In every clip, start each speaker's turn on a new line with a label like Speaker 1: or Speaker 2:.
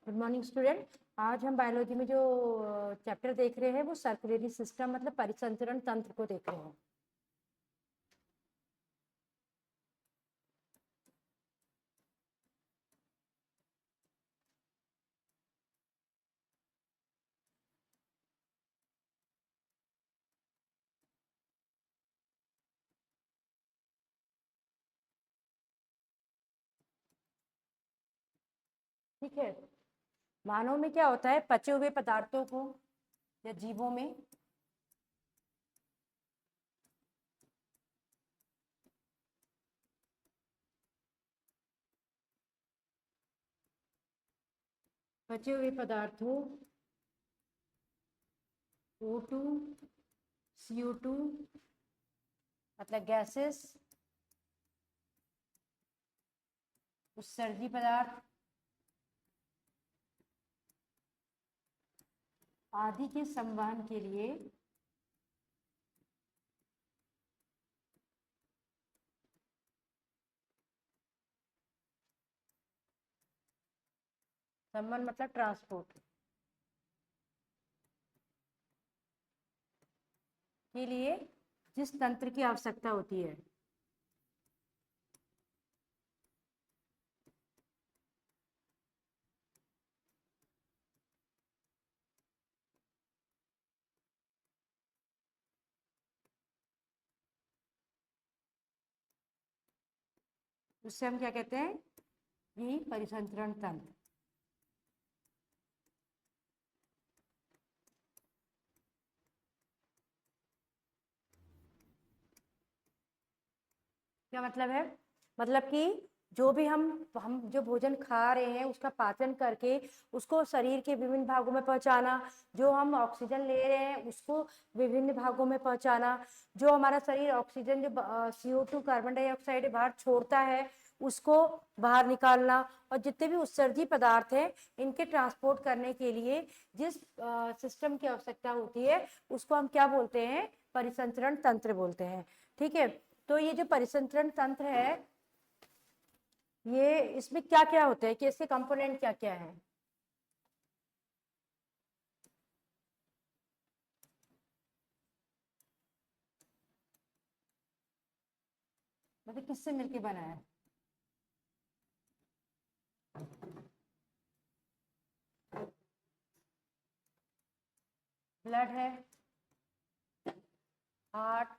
Speaker 1: Good morning student. आज हम biology में जो चैप्टर देख रहे हैं वो सर्कुलेटरी सिस्टम मतलब परिसंचरण तंत्र को देख रहे हैं। ठीक है, मानव में क्या होता है, पचे हुए पदार्थों को या जीवों में पचे हुए पदार्थों O2 CO2 मतलब गैसेस, उत्सर्जी पदार्थ आदि के संवहन के लिए संवहन मतलब ट्रांसपोर्ट के लिए जिस तंत्र की आवश्यकता होती है उससे हम क्या कहते हैं, यही परिसंचरण तंत्र। क्या मतलब है, मतलब कि जो भी हम जो भोजन खा रहे हैं उसका पाचन करके उसको शरीर के विभिन्न भागों में पहुंचाना, जो हम ऑक्सीजन ले रहे हैं उसको विभिन्न भागों में पहुंचाना, जो हमारा शरीर ऑक्सीजन जो CO2 कार्बन डाइऑक्साइड बाहर छोड़ता है उसको बाहर निकालना, और जितने भी उत्सर्जी पदार्थ हैं इनके ट्रांसपोर्ट करने के लिए जिस सिस्टम की आवश्यकता होती है उसको हम क्या बोलते हैं, परिसंचरण तंत्र बोलते हैं। ठीक है, तो ये जो परिसंचरण तंत्र है ये इसमें क्या क्या होता है कि इसके कंपोनेंट क्या क्या है। मतलब किससे मिलके बना है, ब्लड है, हार्ट,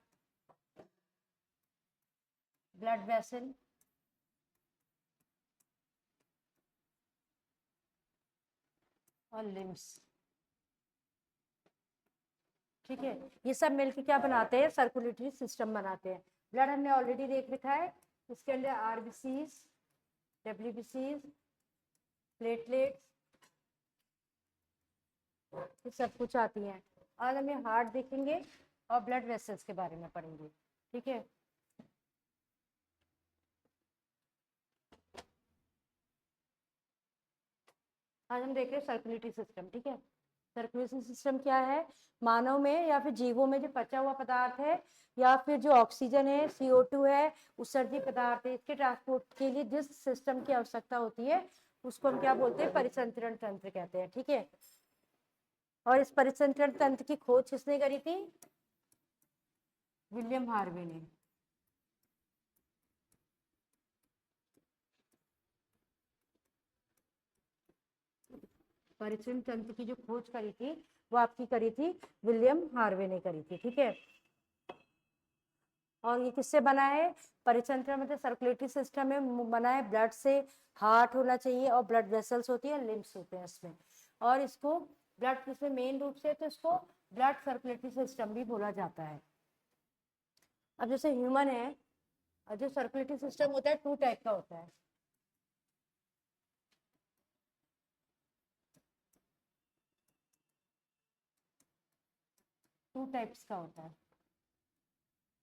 Speaker 1: ब्लड वेसल, और लिम्स। ठीक है, ये सब मिलके क्या बनाते हैं, सर्कुलेटरी सिस्टम बनाते हैं। ब्लड हमने ऑलरेडी देख रखा है, इसके अंदर RBCs, WBCs, प्लेटलेट्स, ये सब कुछ आती हैं। आज हम ये हार्ट देखेंगे और ब्लड वेसल्स के बारे में पढ़ेंगे। ठीक है, आज हम देख रहे हैं सर्कुलेटरी सिस्टम। ठीक है, सर्कुलेटरी सिस्टम क्या है, मानव में या फिर जीवों में जो पचा हुआ पदार्थ है या फिर जो ऑक्सीजन है, CO2 है, उत्सर्जी पदार्थ है, इसके ट्रांसपोर्ट के लिए जिस सिस्टम की आवश्यकता होती है उसको हम क्या बोलते हैं, परिसंचरण तंत्र कहते हैं। ठीक है, और इस परिसंचरण तंत्र की खोज किसने करी थी, विलियम हार्वे ने। परिसंचरण तंत्र की जो खोज करी थी वो आपकी करी थी विलियम हार्वे ने करी थी। ठीक है, और ये किससे बना है, परिसंचरण मतलब सर्कुलेटरी सिस्टम में बना है, ब्लड से, हार्ट होना चाहिए और ब्लड वेसल्स होती है, लिम्स होते हैं इसमें, और इसको ब्लड इसमें मेन रूप से तो इसको ब्लड सर्कुलेटरी सिस्टम भी बोला जाता है। अब जैसे ह्यूमन है, जो सर्कुलेटरी सिस्टम होता है 2 टाइप का होता है। टू टाइप्स का होता है।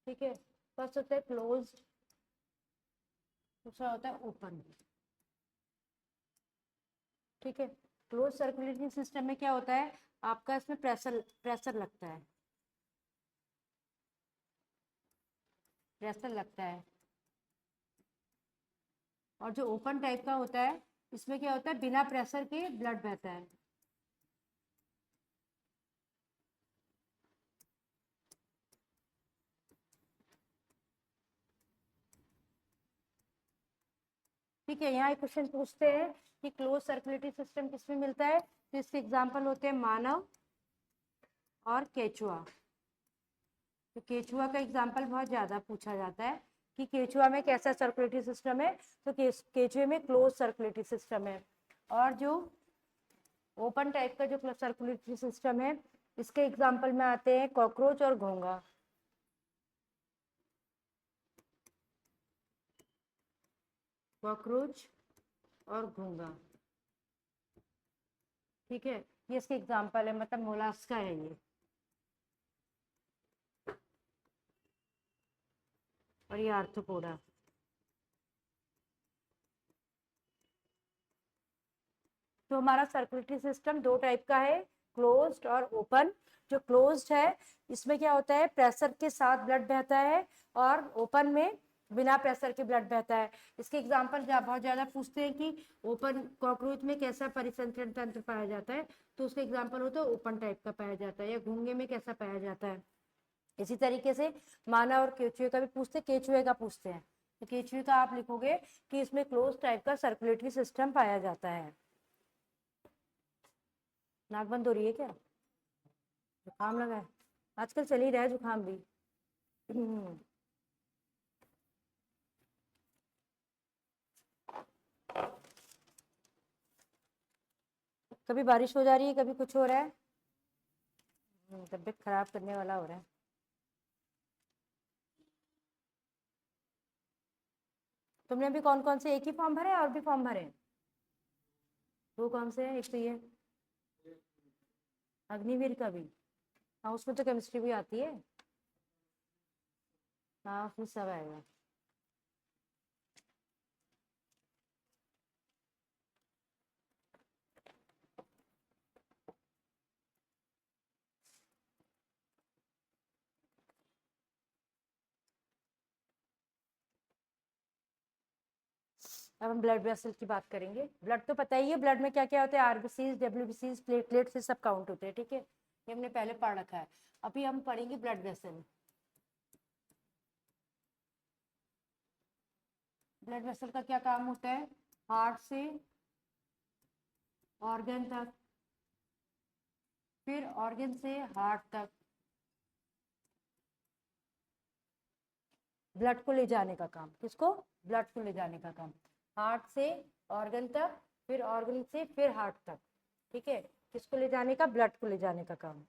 Speaker 1: ठीक है, फर्स्ट होता है क्लोज्ड, दूसरा होता है ओपन। ठीक है, क्लोज सर्कुलेटरी सिस्टम में क्या होता है, आपका इसमें प्रेशर प्रेशर लगता है, प्रेशर लगता है। और जो ओपन टाइप का होता है इसमें क्या होता है, बिना प्रेशर के ब्लड बहता है। ठीक है, यहाँ एक क्वेश्चन पूछते हैं कि क्लोज सर्कुलेटरी सिस्टम किसमें मिलता है, तो इसके एग्जांपल होते हैं मानव और केचुआ। तो केचुआ का एग्जांपल बहुत ज्यादा पूछा जाता है कि केचुआ में कैसा सर्कुलेटरी सिस्टम है, तो केचुए में क्लोज सर्कुलेटरी सिस्टम है। और जो ओपन टाइप का जो सर्कुलेटरी सिस्टम है, इसके एग्जांपल में आते हैं कॉकरोच और घोंघा। कॉकरोच और घोंघा, ठीक है, ये इसके एग्जांपल है, मतलब मोलास्का है ये। और ये आर्थ्रोपोडा। तो हमारा सर्कुलेटरी सिस्टम दो टाइप का है, क्लोज्ड और ओपन। जो क्लोज्ड है, इसमें क्या होता है, प्रेशर के साथ ब्लड बहता है, और ओपन में बिना प्रेशर के ब्लड बहता है। इसके एग्जांपल बहुत ज्यादा पूछते हैं कि ओपन कॉकरोच में कैसा परिसंचरण तंत्र पाया जाता है, तो उसका एग्जांपल होता है ओपन टाइप का पाया जाता है, या घोंघे में कैसा पाया जाता है। इसी तरीके से मानव और केचुए का भी पूछते, केचुए का पूछते हैं, तो केचुए का आप लिखोगे कि इसमें क्लोज टाइप का सर्कुलेटरी सिस्टम पाया जाता है। नाक बंद हो रही है क्या, जुकाम लगा है? आजकल चल ही रहा है जुकाम भी। कभी बारिश हो जा रही है, कभी कुछ हो रहा है, तबीयत खराब करने वाला हो रहा है। तुमने अभी कौन कौन से, एक ही फॉर्म भरे और भी फॉर्म भरे? वो कौन से है? एक तो ये अग्निवीर का भी, हाँ उसमें तो केमिस्ट्री भी आती है। हाँ उसमें सब आएगा। अब हम ब्लड वेसल की बात करेंगे। ब्लड तो पता ही है, ब्लड में क्या क्या होता है, आरबीसीज, डब्ल्यूबीसीज, प्लेटलेट्स, से सब काउंट होते हैं, ठीक है, ये हमने पहले पढ़ रखा है। अभी हम पढ़ेंगे ब्लड वेसल। ब्लड वेसल का क्या काम होता है, हार्ट से ऑर्गन तक, फिर ऑर्गन से हार्ट तक ब्लड को ले जाने का काम। किसको? ब्लड को ले जाने का काम, हार्ट से ऑर्गन तक, फिर ऑर्गन से फिर हार्ट तक, ठीक है, किसको ले जाने का? ब्लड को ले जाने का काम।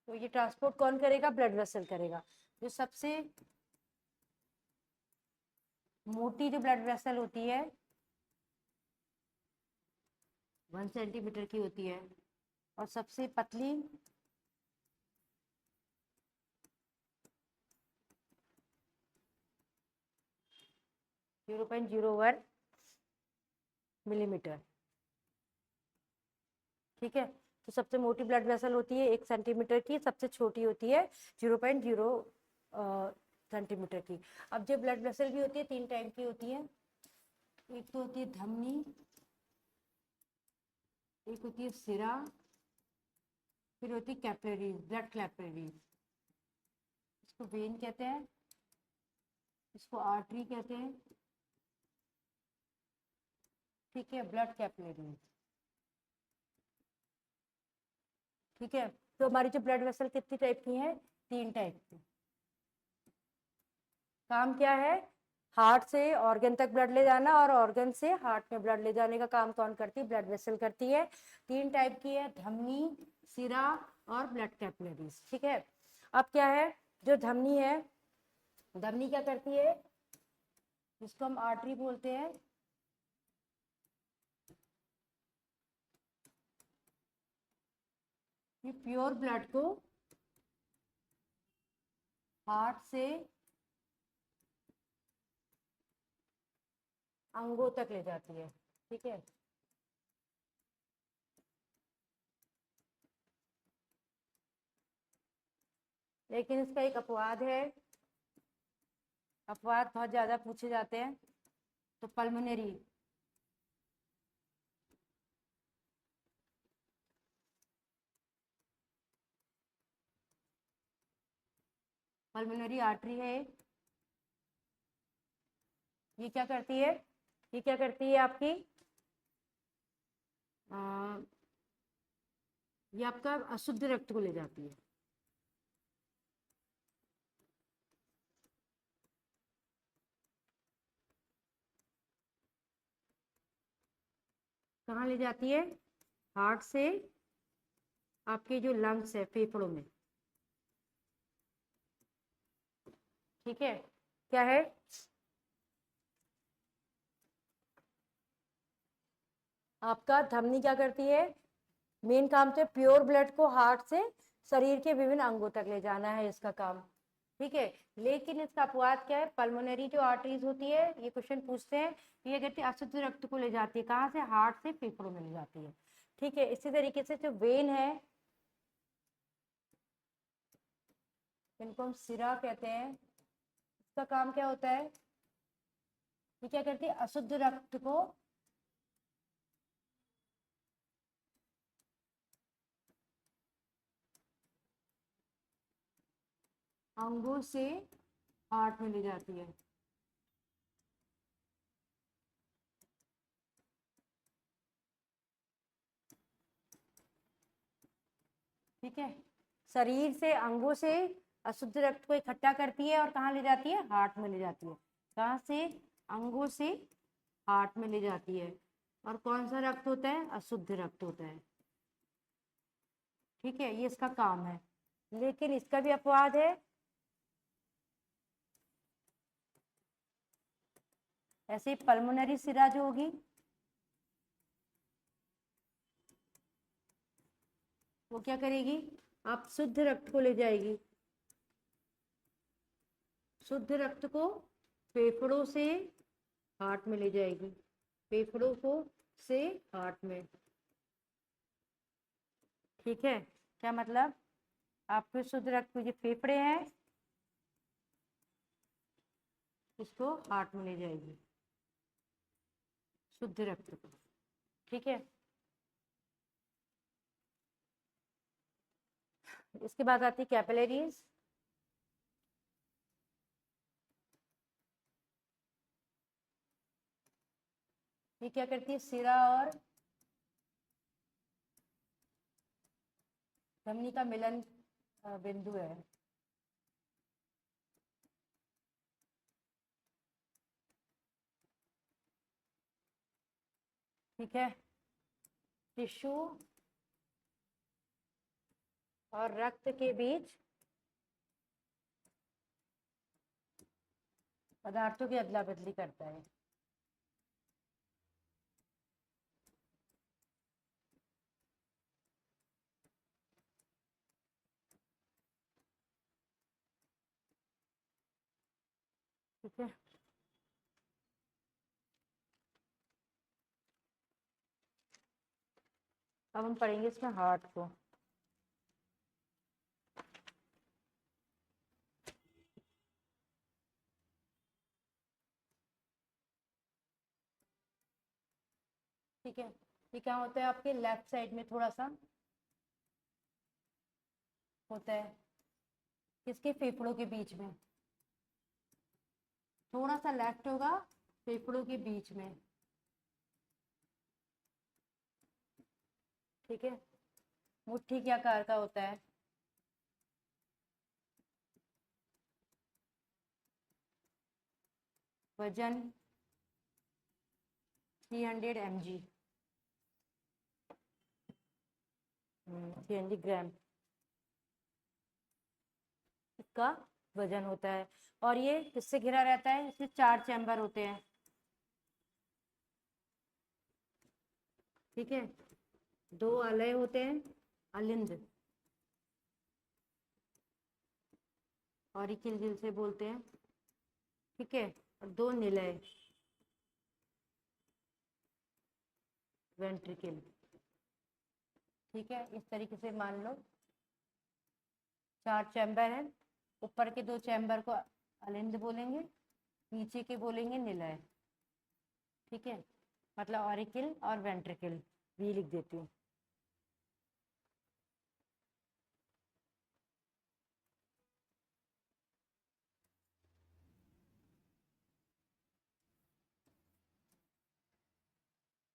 Speaker 1: तो ये ट्रांसपोर्ट कौन करेगा? ब्लड वेसल करेगा। जो सबसे मोटी जो ब्लड वेसल होती है 1 सेंटीमीटर की होती है, और सबसे पतली 0.01 मिलीमीटर, ठीक है। तो सबसे मोटी ब्लड वेसल होती है 1 सेंटीमीटर की, सबसे छोटी होती है 0.0 सेंटीमीटर की। अब जो ब्लड वेसल भी होती है 3 टाइप की होती है, एक तो होती है धमनी, एक होती है सिरा, फिर होती है कैपिलरीज, ब्लड कैपिलरीज। इसको वेन कहते हैं, इसको आर्टरी कहते हैं, ठीक है, ब्लड कैपिलरीज, ठीक है। तो हमारी जो ब्लड वेसल कितनी टाइप की है? 3 टाइप की। काम क्या है? हार्ट से ऑर्गन तक ब्लड ले जाना, और ऑर्गन से हार्ट में ब्लड ले जाने का काम कौन करती है? ब्लड वेसल करती है। 3 टाइप की है, धमनी, सिरा और ब्लड कैपिलरीज, ठीक है। अब क्या है, जो धमनी है, धमनी क्या करती है, जिसको हम आर्टरी बोलते हैं, ये प्योर ब्लड को हार्ट से अंगों तक ले जाती है, ठीक है। लेकिन इसका एक अपवाद है, अपवाद बहुत ज्यादा पूछे जाते हैं। तो पल्मोनरी, पल्मोनरी आर्टरी है, ये क्या करती है, ये क्या करती है आपकी, ये आपका अशुद्ध रक्त को ले जाती है। कहाँ ले जाती है, हार्ट से आपके जो लंग्स है, फेफड़ों में। ठीक है, क्या है, आपका धमनी क्या करती है, मेन काम तो प्योर ब्लड को हार्ट से शरीर के विभिन्न अंगों तक ले जाना है इसका काम। ठीक है, लेकिन इसका अपवाद क्या है, पल्मोनरी जो आर्टरीज होती है, ये क्वेश्चन पूछते हैं, ये कहती है अशुद्ध रक्त को ले जाती है, कहाँ से, हार्ट से फेफड़ों में ले जाती है। ठीक है, इसी तरीके से जो वेन है, इनको हम सिरा कहते हैं, इसका काम क्या होता है, ये क्या करती है, अशुद्ध रक्त को अंगों से हार्ट में ले जाती है। ठीक है, शरीर से अंगों से अशुद्ध रक्त को इकट्ठा करती है और कहाँ ले जाती है, हार्ट में ले जाती है। कहाँ से, अंगों से हार्ट में ले जाती है। और कौन सा रक्त होता है, अशुद्ध रक्त होता है। ठीक है, ये इसका काम है, लेकिन इसका भी अपवाद है। ऐसे ही पल्मोनरी सिरा जो होगी, वो क्या करेगी, आप शुद्ध रक्त को ले जाएगी, शुद्ध रक्त को फेफड़ों से हार्ट में ले जाएगी, फेफड़ों को से हार्ट में। ठीक है, क्या मतलब, आपके शुद्ध रक्त के जो फेफड़े हैं, इसको हार्ट में ले जाएगी, शुद्ध रक्त को। ठीक है, इसके बाद आती है कैपिलरीज। ये क्या करती है, सिरा और धमनी का मिलन बिंदु है। ठीक है, टिश्यू और रक्त के बीच पदार्थों की अदला बदली करता है। ठीक है, अब हम पढ़ेंगे इसमें हार्ट को। ठीक है, ये क्या होता है, आपके लेफ्ट साइड में थोड़ा सा होता है, किसके, फेफड़ों के बीच में, थोड़ा सा लेफ्ट होगा, फेफड़ों के बीच में। ठीक है, मुट्ठी के आकार का होता है। वजन 300 mg, 300 ग्राम इसका वजन होता है। और ये किससे घिरा रहता है, इसमें 4 चैम्बर होते हैं। ठीक है, 2 अलय होते हैं, अलिंद, और किलगिल से बोलते हैं। ठीक है, और 2 निलय, वेंट्रिकल। ठीक है, इस तरीके से मान लो 4 चैम्बर हैं, ऊपर के 2 चैम्बर को अलिंद बोलेंगे, नीचे के बोलेंगे निलय। ठीक है, मतलब ऑरिकल और वेंट्रिकल भी लिख देती हूँ।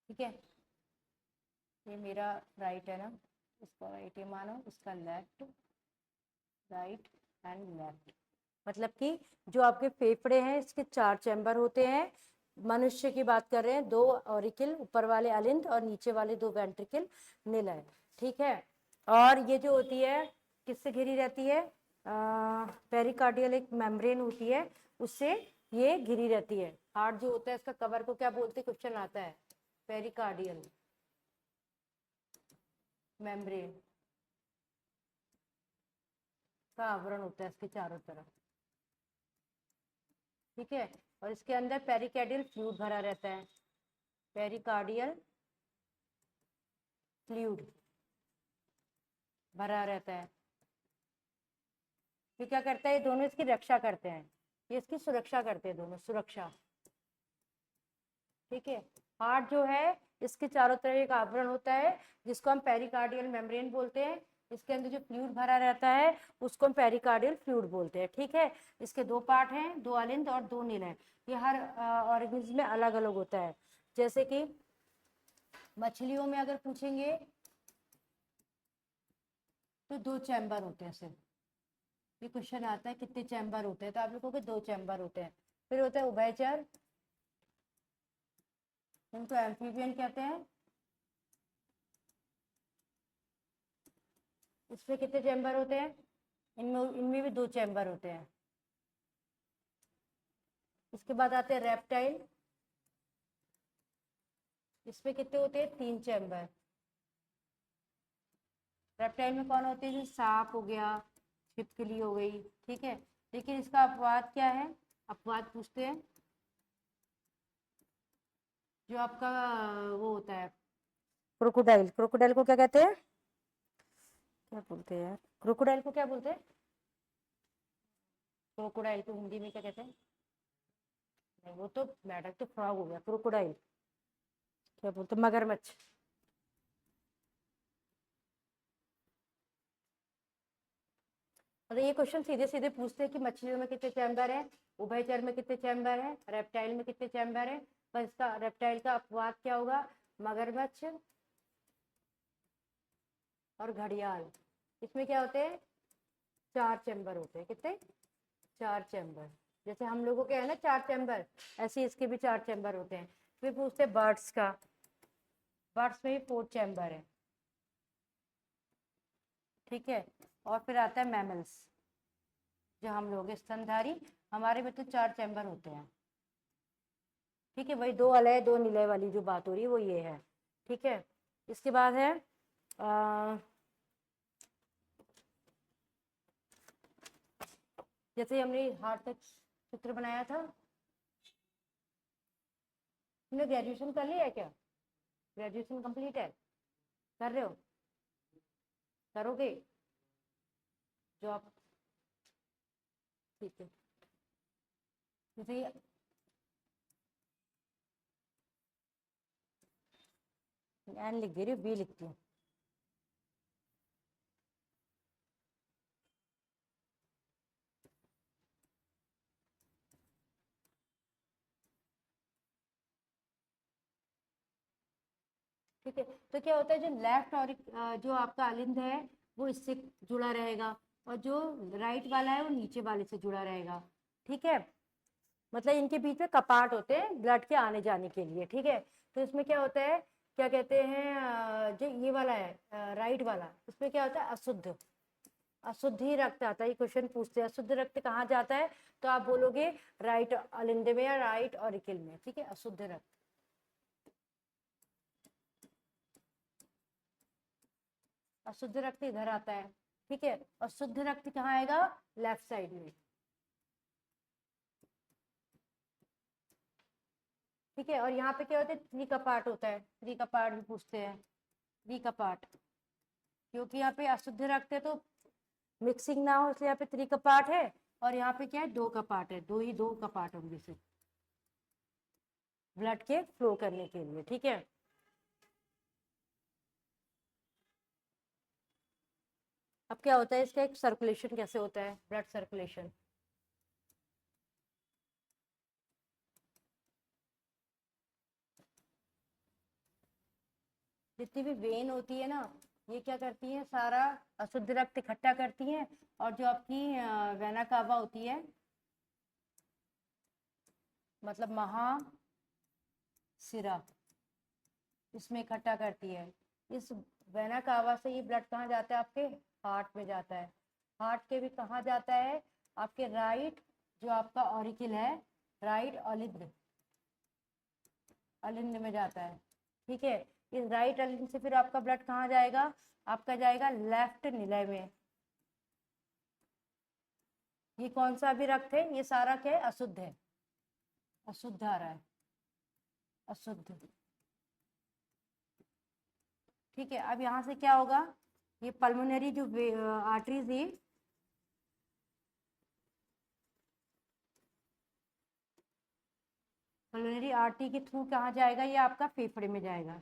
Speaker 1: ठीक है, ये मेरा राइट है ना, इसका राइट ये मानो, इसका लेफ्ट, राइट एंड लेफ्ट। मतलब कि जो आपके फेफड़े हैं इसके 4 चैम्बर होते हैं। मनुष्य की बात कर रहे हैं, 2 ऑरिकल, ऊपर वाले अलिंद और नीचे वाले 2 वेंट्रिकल निलय। ठीक है, और ये जो होती है किससे घिरी रहती है, पेरिकार्डियल एक मेम्ब्रेन होती है, उससे ये घिरी रहती है। हार्ट जो होता है इसका कवर को क्या बोलते हैं, क्वेश्चन आता है, पेरिकार्डियल मेम्ब्रेन का आवरण होता है इसके चारों तरफ। ठीक है, और इसके अंदर पेरिकार्डियल फ्लूइड भरा रहता है, पेरिकार्डियल फ्लूइड भरा रहता है। ये क्या करता है, ये दोनों इसकी रक्षा करते हैं, ये इसकी सुरक्षा करते हैं, दोनों सुरक्षा। ठीक है, हार्ट जो है इसके चारों तरफ एक आवरण होता है जिसको हम पेरिकार्डियल मेम्ब्रेन बोलते हैं। इसके अंदर जो फ्लूइड भरा रहता है उसको हम पेरिकार्डियल फ्लूइड बोलते हैं। ठीक है, इसके 2 पार्ट हैं, 2 अलिंद और 2 निलय। ये हर ऑर्गेनिज्म में अलग अलग होता है। जैसे कि मछलियों में अगर पूछेंगे तो 2 चैम्बर होते हैं सिर्फ। ये क्वेश्चन आता है कितने चैम्बर होते हैं, तो आप लोगों के 2 चैम्बर होते हैं। फिर होता है उभयचर, इनको एम्फीबियन कहते हैं। इसमें कितने चैम्बर होते हैं, इनमें भी 2 चैम्बर होते हैं। इसके बाद आते हैं रेप्टाइल, इसमें कितने होते हैं, 3 चैम्बर। रेप्टाइल में कौन होते हैं, जैसे सांप हो गया, छिपकली हो गई। ठीक है, लेकिन इसका अपवाद क्या है, अपवाद पूछते हैं। जो आपका वो होता है क्रोकोडाइल, क्रोकोडाइल को क्या कहते हैं, क्या बोलते हैं यार, क्रोकोडाइल को क्या बोलते हैं, क्रोकोडाइल को हिंदी में क्या कहते हैं, नहीं वो तो मैडम तो फ्रॉग हो गया, क्रोकोडाइल क्या बोलते हैं, मगरमच्छ। मतलब ये क्वेश्चन सीधे सीधे पूछते हैं कि मछलियों में कितने चैम्बर हैं, उभयचर में कितने चैम्बर हैं, रेप्टाइल में कितने चैम्बर हैं। बस इसका रेप्टाइल का अपवाद क्या होगा, मगरमच्छ और घड़ियाल। इसमें क्या होते हैं, 4 चैम्बर होते हैं। कितने, 4 चैम्बर। जैसे हम लोगों के है ना 4 चैम्बर, ऐसे इसके भी 4 चैम्बर होते हैं। फिर पूछते हैं बर्ड्स का, बर्ड्स में भी 4 चैम्बर है। ठीक है, और फिर आता है मैमल्स, जो हम लोग स्तनधारी, हमारे में तो 4 चैम्बर होते हैं। ठीक है, वही 2 अलय 2 निलय वाली जो बात हो रही है वो ये है। ठीक है, इसके बाद है जैसे हमने हार्ट तक चित्र बनाया था, तुमने ग्रेजुएशन कर लिया है क्या, ग्रेजुएशन कंप्लीट है, कर रहे हो, करोगे जॉब। ठीक है, जैसे एन लिख दे रही हूँ, बी लिखती हूँ। ठीक है, तो क्या होता है, जो लेफ्ट और जो आपका अलिंद है वो इससे जुड़ा रहेगा, और जो राइट वाला है वो नीचे वाले से जुड़ा रहेगा। ठीक है, मतलब इनके बीच में कपाट होते हैं ब्लड के आने जाने के लिए। ठीक है, तो इसमें क्या होता है, क्या कहते हैं, जो ये वाला है राइट वाला, उसमें क्या होता है, अशुद्ध, अशुद्ध ही रक्त आता है। ये क्वेश्चन पूछते हैं अशुद्ध रक्त कहाँ जाता है, तो आप बोलोगे राइट अलिंद में या राइट ऑरिकल में। ठीक है, अशुद्ध रक्त, अशुद्ध रक्त इधर आता है। ठीक है, और शुद्ध रक्त कहाँ आएगा, लेफ्ट साइड में। ठीक है, और यहाँ पे क्या होता है, थ्री का पार्ट होता है, थ्री का पार्ट भी पूछते हैं, थ्री का पार्ट, क्योंकि यहाँ पे अशुद्ध रक्त है तो मिक्सिंग ना हो इसलिए यहाँ पे 3 का पार्ट है, और यहाँ पे क्या है 2 का पार्ट है, दो का पार्ट होंगे सिर्फ ब्लड के फ्लो करने के लिए। ठीक है, अब क्या होता है इसका एक सर्कुलेशन कैसे होता है, ब्लड सर्कुलेशन। जितनी भी वेन होती है ना, ये क्या करती है, सारा अशुद्ध रक्त इकट्ठा करती है, और जो आपकी वेना कावा होती है, मतलब महासिरा, इसमें इकट्ठा करती है। इस वेना कावा से ये ब्लड कहाँ जाता है, आपके हार्ट में जाता है। हार्ट के भी कहाँ जाता है, आपके राइट, जो आपका ऑरिकल है, राइट अलिंद, अलिंद में जाता है। ठीक है, इस राइट अलिंद से फिर आपका ब्लड कहाँ जाएगा, आपका जाएगा लेफ्ट निलय में। ये कौन सा भी रक्त है, ये सारा क्या है, अशुद्ध है, अशुद्ध आ रहा है, अशुद्ध। ठीक है, अब यहाँ से क्या होगा, ये पल्मोनरी जो आर्टरीज है, पल्मोनरी आर्टरी के थ्रू कहाँ जाएगा, ये आपका फेफड़े में जाएगा,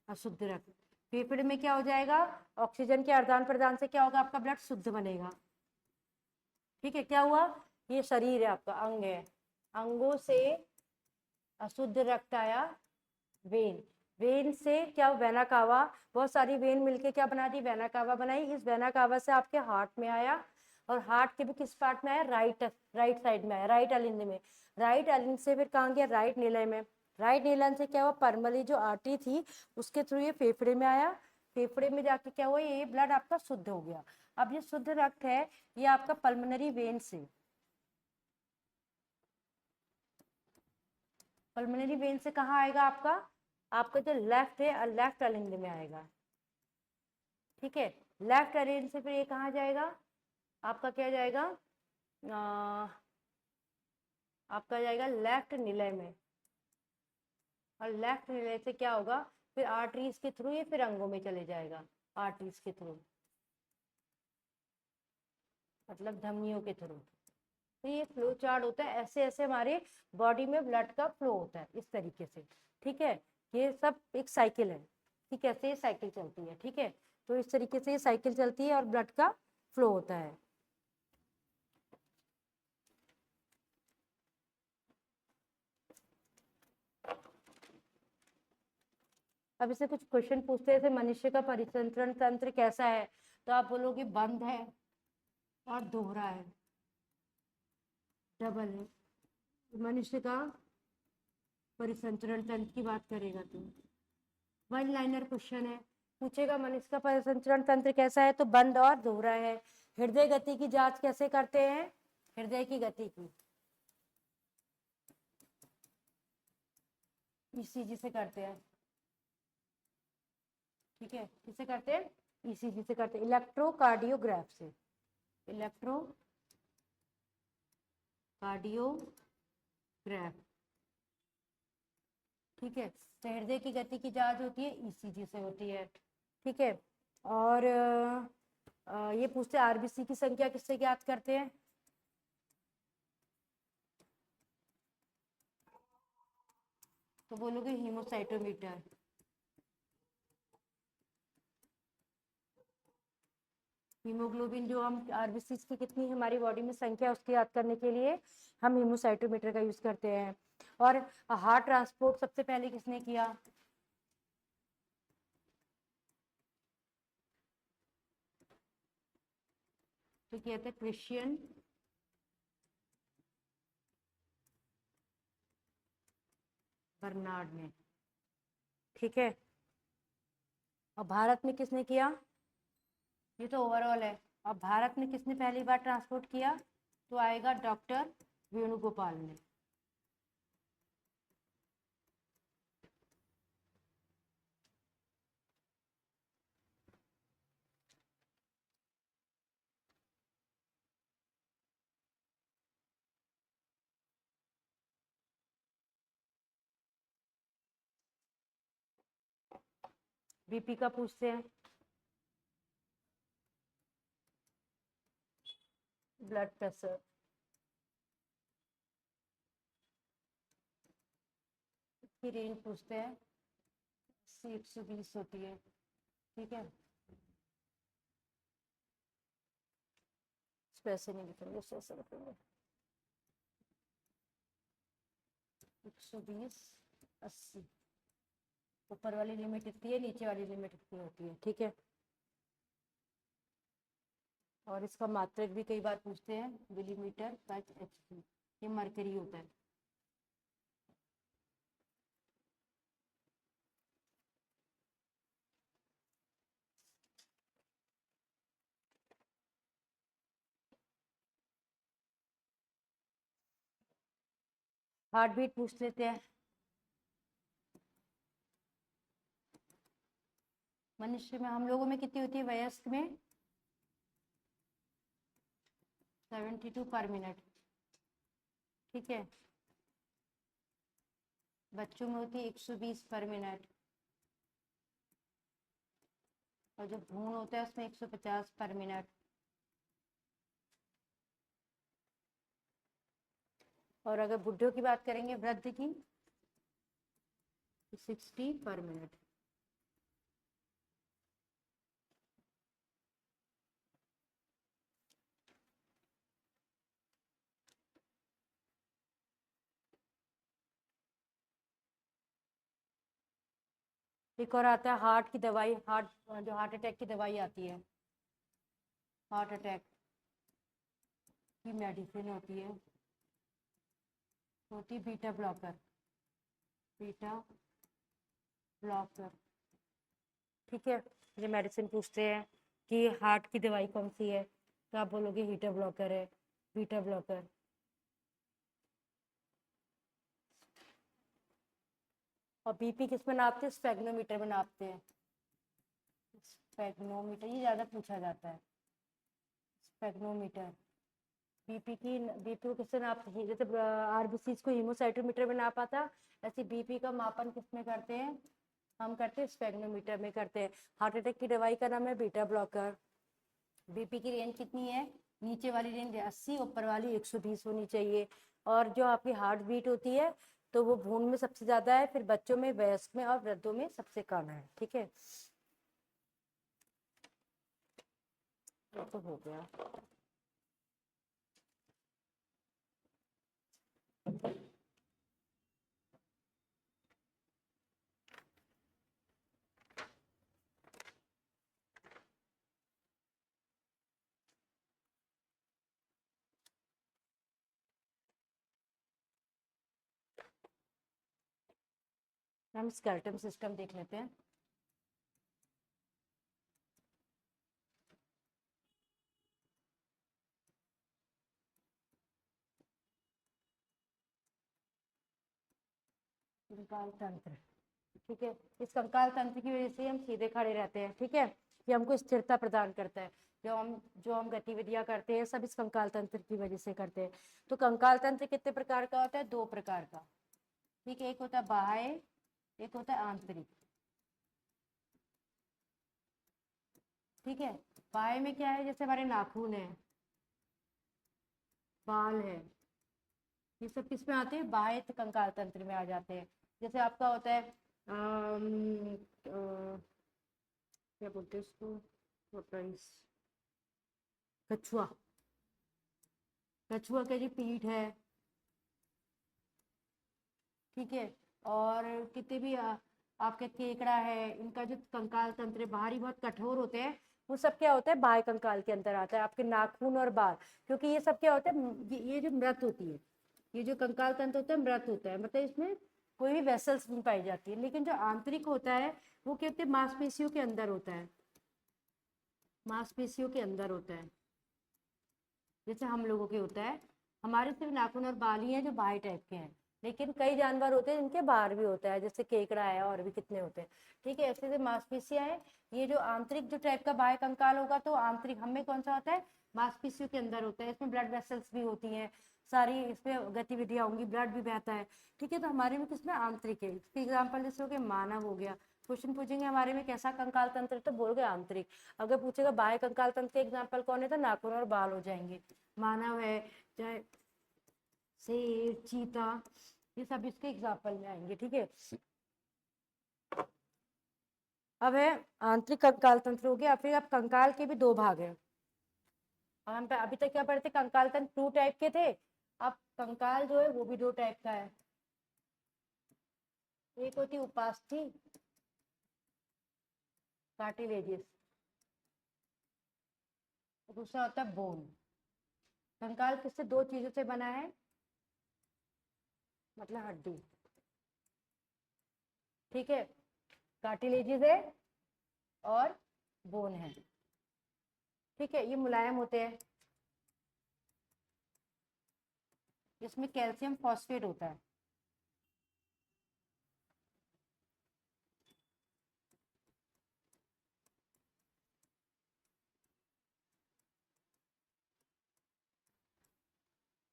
Speaker 1: अशुद्ध रक्त। फेफड़े में क्या हो जाएगा, ऑक्सीजन के आदान प्रदान से क्या होगा, आपका ब्लड शुद्ध बनेगा। ठीक है, क्या हुआ, ये शरीर है आपका, अंग है, अंगों से अशुद्ध रक्त आया वेन, वेन से क्या, वेना कावा, बहुत सारी वेन मिलके क्या बना दी, वेना कावा बनाई। इस वेना कावा से आपके हार्ट में आया, और हार्ट के भी किस पार्ट में आया, राइट साइड में आया, राइट अलिंद में। राइट अलिंद से फिर कहाँ गया, राइट नीलन में। राइट नीलन से क्या हुआ, परमली जो आर्टरी थी उसके थ्रू ये फेफड़े में आया, फेफड़े में जाके क्या हुआ, ये ब्लड आपका शुद्ध हो गया। अब ये शुद्ध रक्त है, ये आपका पल्मोनरी वेन से, पल्मोनरी वेन से कहाँ आएगा आपका, आपका जो लेफ्ट है, लेफ्ट अलिंद में आएगा। ठीक है, लेफ्ट अलिंद से फिर ये कहाँ जाएगा, आपका क्या जाएगा, आपका जाएगा लेफ्ट निलय में, और लेफ्ट निलय से क्या होगा, फिर आर्टरीज के थ्रू ये फिर अंगों में चले जाएगा, आर्टरीज के थ्रू, मतलब धमनियों के थ्रू। तो ये फ्लो चार्ट होता है, ऐसे ऐसे हमारे बॉडी में ब्लड का फ्लो होता है, इस तरीके से। ठीक है, ये सब एक साइकिल है कि कैसे ये साइकिल चलती है। ठीक है, तो इस तरीके से ये साइकिल चलती है और ब्लड का फ्लो होता है। अब इसे कुछ क्वेश्चन पूछते हैं, जैसे मनुष्य का परिसंचरण तंत्र कैसा है, तो आप बोलोगे बंद है और दोहरा है, डबल है। मनुष्य का परिसंचरण तंत्र की बात करेगा तो वन लाइनर क्वेश्चन है, पूछेगा मनुष्य का परिसंचरण तंत्र कैसा है, तो बंद और दोहरा है। हृदय गति की जांच कैसे करते हैं, हृदय की गति की ईसीजी से करते हैं। ठीक है, किससे करते हैं, ईसीजी से करते हैं, इलेक्ट्रोकार्डियोग्राफ से, इलेक्ट्रोकार्डियोग्राफ। ठीक है, तो हृदय की गति की जांच होती है ईसीजी से होती है। ठीक है, और ये पूछते हैं आरबीसी की संख्या किससे ज्ञात करते हैं, तो बोलोगे हीमोसाइटोमीटर। हीमोग्लोबिन जो हम आरबीसी की कितनी हमारी बॉडी में संख्या उसकी याद करने के लिए हम हीमोसाइटोमीटर का यूज करते हैं। और हार्ट ट्रांसपोर्ट सबसे पहले किसने किया, तो कहते हैं क्रिश्चियन बर्नार्ड ने। ठीक है, और भारत में किसने किया, ये तो ओवरऑल है। अब भारत में किसने पहली बार ट्रांसपोर्ट किया, तो आएगा डॉक्टर वेणुगोपाल ने। बीपी का पूछते हैं, ब्लड प्रेशर, की रेंज पूछते हैं, 120 होती है, ठीक है। पैसे नहीं लिखेंगे, ऐसे लिखेंगे 120 80, ऊपर वाली लिमिट इतनी है, नीचे वाली लिमिट इतनी होती है, ठीक है। और इसका मात्रक भी कई बार पूछते हैं, मिलीमीटर पर HP, ये मरकरी होता है। हार्ट बीट पूछ लेते हैं। मनुष्य में, हम लोगों में कितनी होती है, वयस्क में 72 पर मिनट, ठीक है। बच्चों में होती है 120 पर मिनट, और जो भ्रूण होता है उसमें 150 पर मिनट। और अगर बुढ़ियों की बात करेंगे, वृद्ध की, 60 पर मिनट। एक और आता है हार्ट की दवाई, जो हार्ट अटैक की दवाई आती है, हार्ट अटैक की मेडिसिन होती बीटा ब्लॉकर, बीटा ब्लॉकर, ठीक है। ये मेडिसिन पूछते हैं कि हार्ट की दवाई कौन सी है, तो आप बोलोगे बीटा ब्लॉकर है, बीटा ब्लॉकर। और बीपी किस में नापते हैं, स्पेग्नोमीटर में नापते हैं, स्पेग्नोमीटर, ये ज्यादा पूछा जाता है, स्पेग्नोमीटर। बीपी को किससे नापते हैं, जैसे आरबीसी को हीमोसाइटोमीटर में नापा था, ऐसे बीपी का मापन किस में करते हैं, हम करते हैं स्पेग्नोमीटर में करते हैं। हार्ट अटैक की दवाई का नाम है बीटा ब्लॉकर। बीपी की रेंज कितनी है, नीचे वाली रेंज 80, ऊपर वाली 120 होनी चाहिए। और जो आपकी हार्ट बीट होती है, तो वो भ्रूण में सबसे ज्यादा है, फिर बच्चों में, वयस्क में और वृद्धों में सबसे कम है, ठीक है। तो हो गया। हम स्केलेटन सिस्टम देख लेते हैं। कंकाल तंत्र, ठीक है। इस कंकाल तंत्र की वजह से हम सीधे खड़े रहते हैं, ठीक है। ये हमको स्थिरता प्रदान करता है। जो हम गतिविधियां करते हैं, सब इस कंकाल तंत्र की वजह से करते हैं। तो कंकाल तंत्र कितने प्रकार का होता है, 2 प्रकार का, ठीक है। एक होता है बाह्य, एक होता है आंतरिक, ठीक है। बाह्य में क्या है, जैसे हमारे नाखून है, बाल है, ये सब किस में आते हैं, बाह्य कंकाल तंत्र में आ जाते हैं। जैसे आपका होता है क्या बोलते हैं उसको, कछुआ, कछुआ का जो पीठ है, ठीक है। और कितने भी आपके केकड़ा है, इनका जो कंकाल तंत्र बाहरी बहुत कठोर होते हैं, वो सब क्या होता है, बाह्य कंकाल के अंदर आता है। आपके नाखून और बाल, क्योंकि ये सब क्या होता है, ये जो मृत होती है, ये जो कंकाल तंत्र होता है मृत होता है, मतलब इसमें कोई भी वेसल्स नहीं पाई जाती है। लेकिन जो आंतरिक होता है, वो क्या होते हैं, मांसपेशियों के अंदर होता है, मांसपेशियों के अंदर होता है, जैसे हम लोगों के होता है। हमारे सिर्फ नाखून और बाल ही हैं जो बाह्य टाइप के हैं, लेकिन कई जानवर होते हैं जिनके बाहर भी होता है, जैसे केकड़ा है, और भी कितने होते हैं, ठीक है। ऐसे मांसपेशियां हैं। ये जो आंतरिक जो टाइप का बाह्य कंकाल होगा, तो आंतरिक हमें कौन सा होता है, मांसपेशियों के अंदर होता है। इसमें ब्लड वेसल्स भी होती हैं, सारी इसमें गतिविधियां होंगी, ब्लड भी बहता है, ठीक है। तो हमारे में किसमें, आंतरिक है। इसके एग्जाम्पल जैसे हो गया मानव हो गया। क्वेश्चन पूछेंगे हमारे में कैसा कंकाल तंत्र, तो बोल गए आंतरिक। अगर पूछेगा बाह्य कंकाल तंत्र के एग्जाम्पल कौन है, तो नाखून और बाल हो जाएंगे। मानव है, चाहे शेर, चीता, ये सब इसके एग्जाम्पल में आएंगे। ठीक है, अब है आंतरिक कंकाल तंत्र हो गया। फिर अब कंकाल के भी दो भाग हैं। और हम अभी तक क्या पढ़ते, कंकाल तंत्र 2 टाइप के थे, अब कंकाल जो है वो भी 2 टाइप का है। एक होती उपास्थि, कार्टिलेजिस, दूसरा होता है बोन। कंकाल किससे, 2 चीजों से बना है, मतलब हड्डी। ठीक है, कार्टिलेजिस है और बोन है। ठीक है, ये मुलायम होते हैं, इसमें कैल्शियम फॉस्फेट होता है।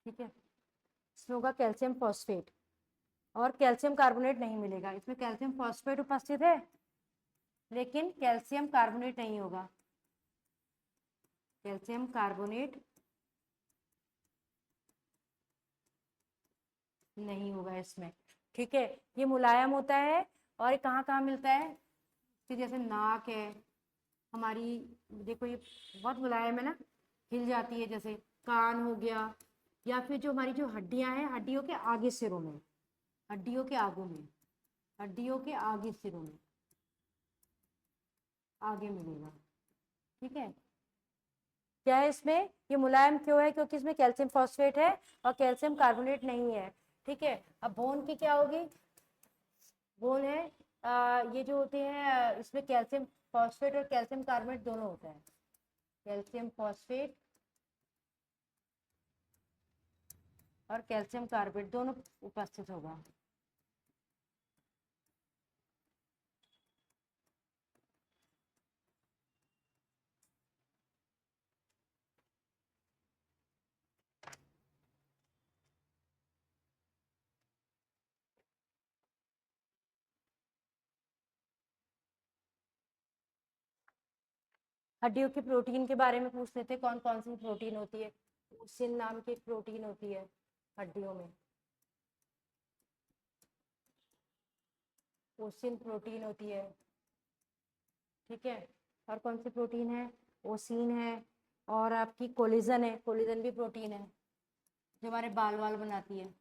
Speaker 1: ठीक है, इसमें होगा कैल्शियम फॉस्फेट, और कैल्शियम कार्बोनेट नहीं मिलेगा। इसमें कैल्शियम फॉस्फेट उपस्थित है लेकिन कैल्शियम कार्बोनेट नहीं होगा, कैल्शियम कार्बोनेट नहीं होगा इसमें। ठीक है, ये मुलायम होता है, और कहाँ कहाँ मिलता है, कि जैसे नाक है हमारी, देखो ये बहुत मुलायम है ना, हिल जाती है, जैसे कान हो गया, या फिर जो हमारी जो हड्डियां हैं, हड्डियों के आगे सिरों में, हड्डियों के आगू में, हड्डियों के आगे सिरों में, आगे मिलेगा। ठीक है, क्या है इसमें, ये मुलायम क्यों है, क्योंकि इसमें कैल्शियम फॉस्फेट है और कैल्शियम कार्बोनेट नहीं है। ठीक है, अब बोन की क्या होगी, बोन है ये जो होते हैं, इसमें कैल्शियम फॉस्फेट और कैल्शियम कार्बोनेट दोनों होता है, कैल्शियम फॉस्फेट और कैल्शियम कार्बोनेट दोनों उपस्थित होगा। हड्डियों की प्रोटीन के बारे में पूछ लेते, कौन कौन सी प्रोटीन होती है। ओसिन नाम की एक प्रोटीन होती है हड्डियों में, ओसिन प्रोटीन होती है। ठीक है, और कौन सी प्रोटीन है, ओसिन है, और आपकी कोलेजन है, कोलेजन भी प्रोटीन है जो हमारे बाल वाल बनाती है,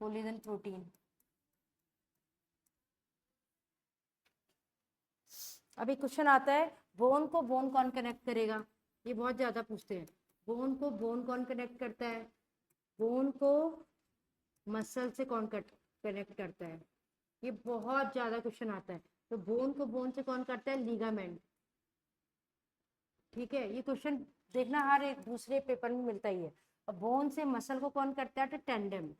Speaker 1: कोलेजन प्रोटीन। अभी क्वेश्चन आता है, बोन को बोन कौन कनेक्ट करेगा, ये बहुत ज्यादा पूछते हैं, बोन को बोन कौन कनेक्ट करता है, बोन को मसल से कौन कनेक्ट करता है, ये बहुत ज्यादा क्वेश्चन आता है। तो बोन को बोन से कौन करता है, लीगामेंट। ठीक है, ये क्वेश्चन देखना हर एक दूसरे पेपर में मिलता ही है। और बोन से मसल को कौन करता है, तो टेंडम।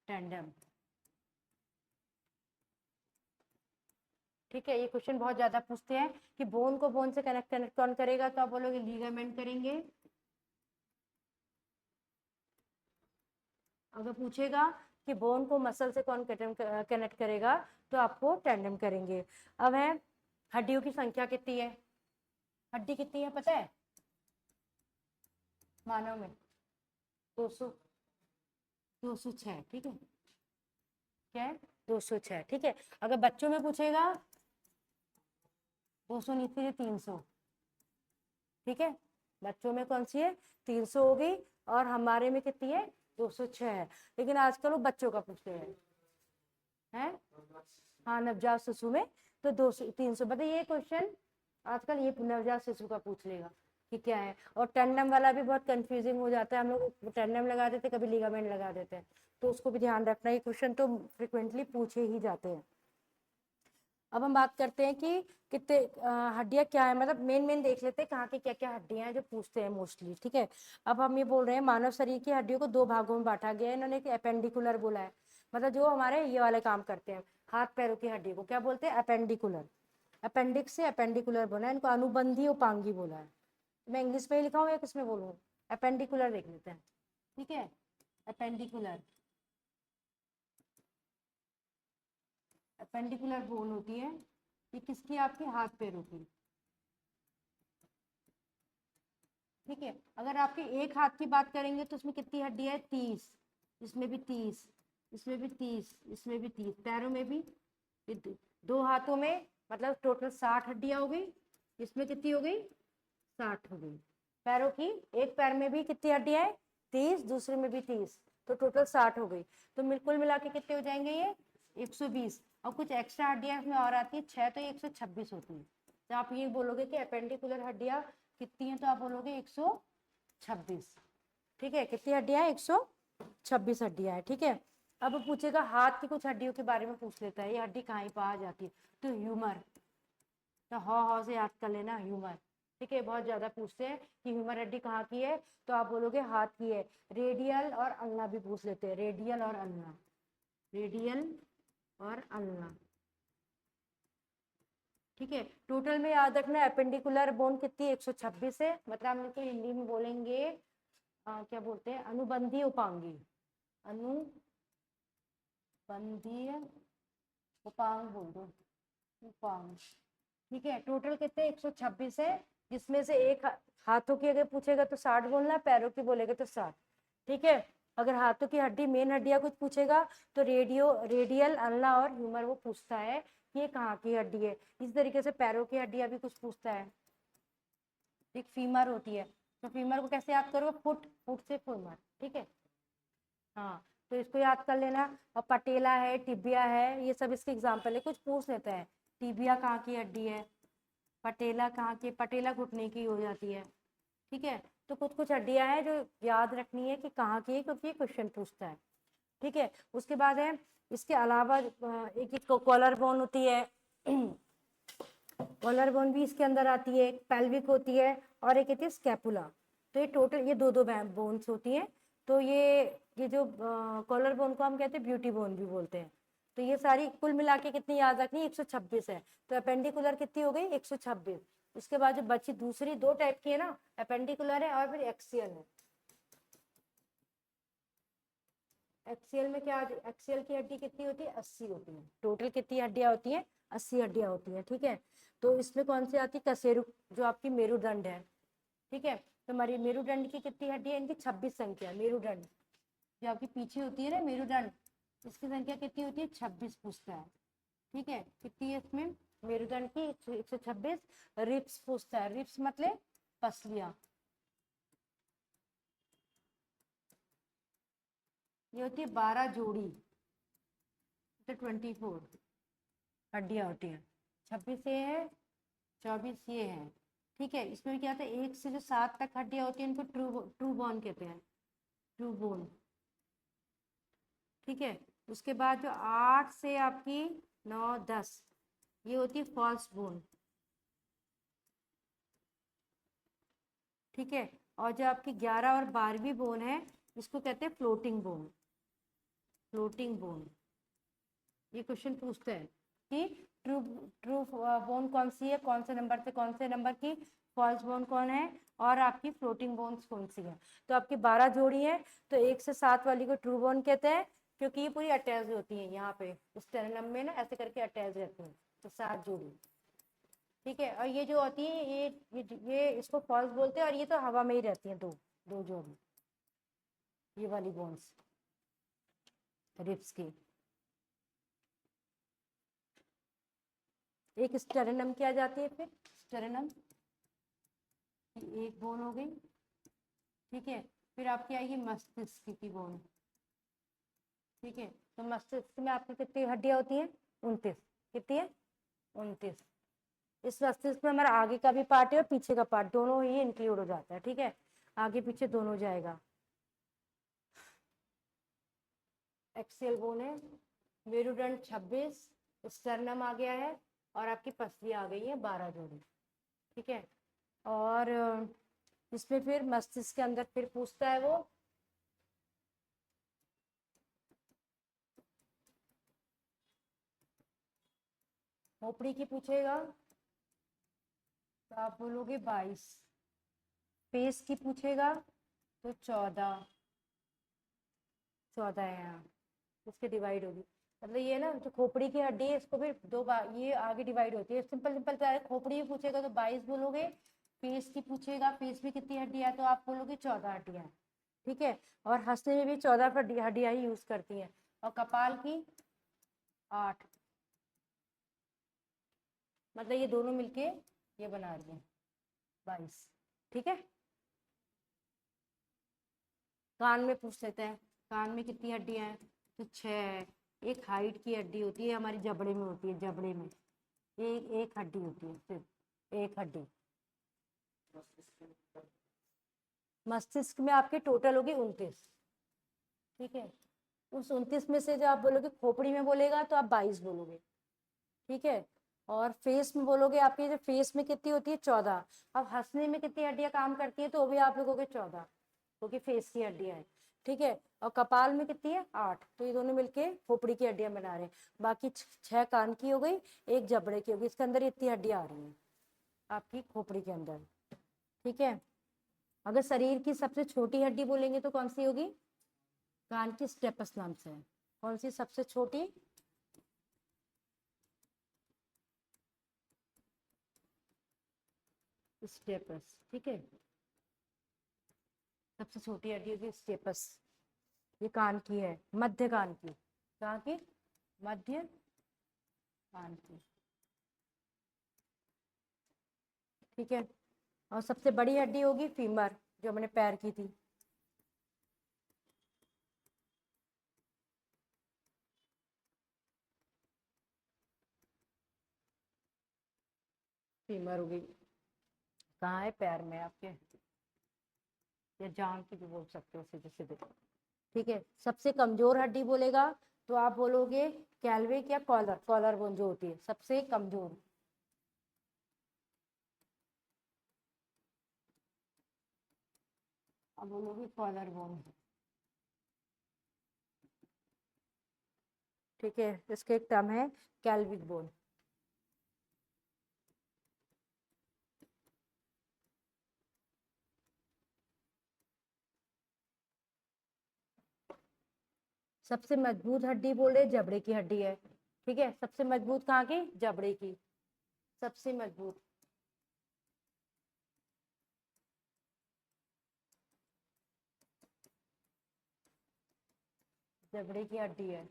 Speaker 1: टेंडम। ठीक है, ये क्वेश्चन बहुत ज्यादा पूछते हैं कि बोन को बोन से कनेक्ट कनेक्ट कौन करेगा, तो आप बोलोगे लीगामेंट करेंगे। अगर पूछेगा कि बोन को मसल से कौन कनेक्ट करेगा, तो आपको टेंडम करेंगे। अब है, हड्डियों की संख्या कितनी है, हड्डी कितनी है पता है मानव में, 200, 206। ठीक है, क्या है, 206। ठीक है, अगर बच्चों में पूछेगा 200 नहीं थी, 300। ठीक है, बच्चों में कौन सी है, 300 हो गई, और हमारे में कितनी है, 206 है। लेकिन आजकल वो बच्चों का पूछते हैं, हाँ नवजात शिशु में तो 200 300, बताइए ये क्वेश्चन आजकल ये नवजात शिशु का पूछ लेगा कि क्या है। और टेंडम वाला भी बहुत कंफ्यूजिंग हो जाता है, हम लोग टेंडम लगा देते, कभी लिगामेंट लगा देते हैं, तो उसको भी ध्यान रखना, ये क्वेश्चन तो फ्रिक्वेंटली पूछे ही जाते हैं। अब हम बात करते हैं कि कितने हड्डियां क्या है, मतलब मेन मेन देख लेते हैं कहाँ की क्या क्या हड्डियां हैं जो पूछते हैं मोस्टली। ठीक है, अब हम ये बोल रहे हैं मानव शरीर की हड्डियों को 2 भागों में बांटा गया है, इन्होंने एक अपेंडिकुलर बोला है, मतलब जो हमारे ये वाले काम करते हैं, हाथ पैरों की हड्डी को क्या बोलते हैं, अपेंडिकुलर। अपेंडिक्स से अपेंडिकुलर बोला है, इनको अनुबंधी उपांगी बोला है। मैं इंग्लिश में ही लिखा हूँ या किसमें बोलूँ, अपेंडिकुलर देख लेते हैं। ठीक है, अपेंडिकुलर। एपेंडिकुलर बोन होती है, ये किसकी, आपके हाथ पैरों की। ठीक है, अगर आपके एक हाथ की बात करेंगे तो उसमें कितनी हड्डी है, 30, इसमें भी 30, इसमें भी 30, इसमें भी 30, पैरों में भी, दो हाथों में मतलब टोटल 60 हड्डियां हो गई। इसमें कितनी हो गई, 60 हो गई। पैरों की, एक पैर में भी कितनी हड्डियां है, 30, दूसरे में भी 30, तो टोटल 60 हो गई। तो कुल मिला के कितने हो जाएंगे ये, 120। और कुछ एक्स्ट्रा हड्डियां इसमें और आती है 6, तो ये 126 होती है। तो आप ये बोलोगे कि अपेंडिकुलर हड्डियां कितनी है, तो आप बोलोगे 126। ठीक है, कितनी हड्डियां, 126 हड्डियां है। ठीक है, अब पूछेगा हाथ की कुछ हड्डियों के बारे में पूछ लेता है, ये हड्डी कहाँ पाई जाती है, तो ह्यूमर, तो हौ से याद कर लेना, ह्यूमर। ठीक है, बहुत ज्यादा पूछते हैं कि ह्यूमर हड्डी कहाँ की है, तो आप बोलोगे हाथ की है। रेडियल और अल्ना भी पूछ लेते हैं, रेडियल और अल्ना, रेडियल और अल्ना। ठीक है, टोटल में याद रखना अपेंडिकुलर बोन कितनी, 126 है। मतलब हम लोग तो हिंदी में बोलेंगे क्या बोलते हैं, अनुबंधीय उपांगी, अनुबंधीय उपांग बोल दो, उपांग। ठीक है, टोटल कितने, 126 है, जिसमें से एक हाथों की अगर पूछेगा तो 60 बोलना, पैरों की बोलेगा तो 60। ठीक है, अगर हाथों की हड्डी मेन हड्डियां कुछ पूछेगा तो रेडियल, अल्ना और ह्यूमर वो पूछता है कि ये कहाँ की हड्डी है। इस तरीके से पैरों की हड्डियां भी कुछ पूछता है। एक फीमर होती है, तो फीमर को कैसे याद करोगे, फुट, फुट से फीमर। ठीक है, हाँ, तो इसको याद कर लेना। और पटेला है, टिबिया है, ये सब इसके एग्जाम्पल है, कुछ पूछ लेते हैं। टिबिया कहाँ की हड्डी है, पटेला कहाँ की, पटेला घुटने की हो जाती है। ठीक है, तो कुछ कुछ हड्डियां हैं जो याद रखनी है कि कहाँ की है, क्योंकि ये क्वेश्चन पूछता है। ठीक है, उसके बाद है, इसके अलावा एक कॉलर बोन होती है, कॉलर बोन भी इसके अंदर आती है, एक पेल्विक होती है और एक होती है स्कैपुला। तो ये टोटल ये दो दो बोन्स होती हैं। तो ये जो कॉलर बोन को हम कहते हैं ब्यूटी बोन भी बोलते हैं। तो ये सारी कुल मिला के कितनी याद रखनी, 126 है। तो अपेंडिकुलर कितनी हो गई, 126। उसके बाद जो बची दूसरी दो टाइप की है ना, अपेंडिकुलर है और फिर एक्सियल है। एक्सियल में क्या, एक्सियल की हड्डी कितनी होती है, 80 होती है। टोटल कितनी हड्डियां होती हैं, 80 हड्डियां होती हैं। ठीक है, तो इसमें कौन सी आती है, कशेरु, जो आपकी मेरुदंड है। ठीक है, तो हमारी मेरुदंड की कितनी हड्डी है, इनकी 26 संख्या। मेरुदंड जो आपकी पीछे होती है ना, मेरुदंड, इसकी संख्या कितनी होती है, 26 पूछता है। ठीक है, कितनी है इसमें, मेरुदंड की 126। रिप्स पूछता है, रिप्स मतलब पसलियां, ये होती है 12 जोड़ी, तो 24 हड्डियां होती हैं। 26 ये है, 24 ये है। ठीक है, इसमें क्या होता है, 1 से जो 7 तक हड्डियां होती हैं उनको ट्रू बोन कहते हैं, ट्रू बोन। ठीक है, उसके बाद जो 8 से आपकी 9, 10 ये होती है फॉल्स बोन। ठीक है, और जो आपकी 11 और 12वीं बोन है, इसको कहते हैं फ्लोटिंग बोन, फ्लोटिंग बोन। ये क्वेश्चन पूछते हैं कि ट्रू ट्रू बोन कौन सी है, कौन से नंबर से कौन से नंबर की, फॉल्स बोन कौन है, और आपकी फ्लोटिंग बोन्स कौन सी है। तो आपकी 12 जोड़ी है, तो 1 से 7 वाली को ट्रू बोन कहते हैं, क्योंकि ये पूरी अटैच होती है यहाँ पे स्टेरनम में ना, ऐसे करके अटैच रहती है, तो 7 जोड़ी। ठीक है, और ये जो होती है ये इसको फॉल्स बोलते हैं, और ये तो हवा में ही रहती है, दो दो जोड़ी, ये वाली बोन्स रिब्स की। एक स्टेरनम की आ जाती है, फिर स्टेरनम की एक बोन हो गई। ठीक है, फिर आपकी आएगी मस्तिष्क की बोन। ठीक है, तो मस्तिष्क में आपकी कितनी हड्डियां होती हैं, 29। कितनी है, 29। इस मस्तिष्क में हमारा आगे का भी पार्ट है और पीछे का पार्ट दोनों ही इंक्लूड हो जाता है। ठीक है, आगे पीछे दोनों जाएगा। एक्सियल बोन है, मेरुदंड 26, स्टर्नम आ गया है, और आपकी पसली आ गई है 12 जोड़ी। ठीक है, और इसमें फिर मस्तिष्क के अंदर फिर पूछता है वो, खोपड़ी की पूछेगा तो आप बोलोगे 22। फेस की पूछेगा तो 14 है यहाँ, इसके डिवाइड होगी। मतलब ये ना जो खोपड़ी की हड्डी है इसको भी दो बार ये आगे डिवाइड होती है। सिंपल सिंपल तो है, खोपड़ी भी पूछेगा तो 22 बोलोगे, फेस की पूछेगा फेस में कितनी हड्डियां है तो आप बोलोगे 14 हड्डियां हैं। ठीक है, और हंसने में भी 14 हड्डियां ही यूज करती हैं, और कपाल की 8। मतलब ये दोनों मिलके ये बना रही है 22। ठीक है, कान में पूछ लेते हैं, कान में कितनी हड्डियां हैं तो 6। एक हाइट की हड्डी होती है हमारी जबड़े में होती है, जबड़े में एक एक हड्डी होती है, सिर्फ एक हड्डी। मस्तिष्क में आपके टोटल होगी 29। ठीक है, उस 29 में से जो आप बोलोगे खोपड़ी में बोलेगा तो आप 22 बोलोगे। ठीक है, और फेस में बोलोगे, आपके जो फेस में कितनी होती है 14। अब हंसने में कितनी हड्डियां काम करती है तो भी आप लोगोगे 14, क्योंकि फेस की हड्डियां है। ठीक है, और कपाल में कितनी है 8, तो ये दोनों मिलके खोपड़ी की हड्डियां बना रहे हैं। बाकी 6 कान की हो गई, एक जबड़े की होगी, इसके अंदर इतनी हड्डियां आ रही हैं आपकी खोपड़ी के अंदर। ठीक है, अगर शरीर की सबसे छोटी हड्डी बोलेंगे तो कौन सी होगी? कान की स्टेपस नाम से है। कौन सी सबसे छोटी? स्टेपस। ठीक है, सबसे छोटी हड्डी होगी स्टेपस। ये कान की है, मध्य कान की। कहाँ की? मध्य कान की। ठीक है, और सबसे बड़ी हड्डी होगी फीमर, जो हमने पैर की थी। फीमर होगी, कहाँ है? पैर में आपके, या जांग की भी बोल सकते हो सीधे सीधे। ठीक है, सबसे कमजोर हड्डी बोलेगा तो आप बोलोगे कैल्विक या कॉलर, कॉलर बोन जो होती है सबसे कमजोर। अब बोलोगे कॉलर बोन। ठीक है, इसके एक टर्म है कैल्विक बोन। सबसे मजबूत हड्डी बोल रहे जबड़े की हड्डी है। ठीक है, सबसे मजबूत कहाँ की? जबड़े की, सबसे मजबूत। जबड़े की हड्डी है।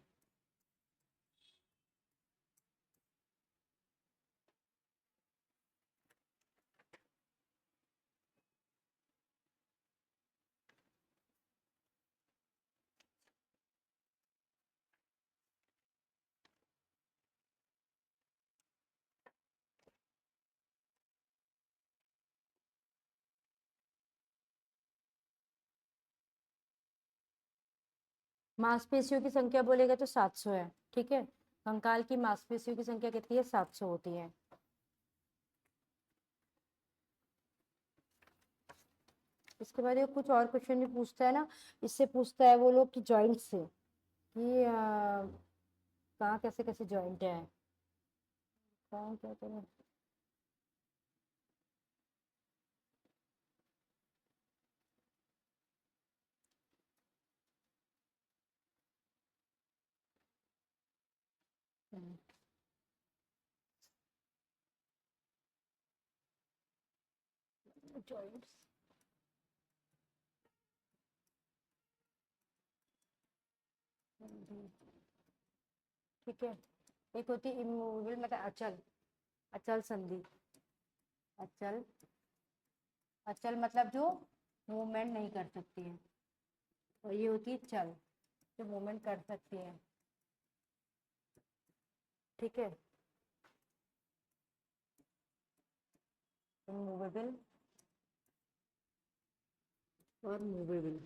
Speaker 1: मांसपेशियों की संख्या बोलेगा तो 700 है। ठीक है, कंकाल की मांसपेशियों की संख्या कितनी है? 700 होती है। इसके बाद ये कुछ और क्वेश्चन भी पूछता है ना, इससे पूछता है वो लोग कि जॉइंट से, कि कहाँ कैसे कैसे जॉइंट है, कहाँ क्या करें। जॉइंट्स। ठीक है, एक होती है इमूवेबल, मतलब अचल, अचल संधि। अचल, अचल मतलब जो मूवमेंट नहीं कर सकती है, और ये होती है चल, जो मूवमेंट कर सकती है। ठीक है, इमूवेबल और मूवेबल।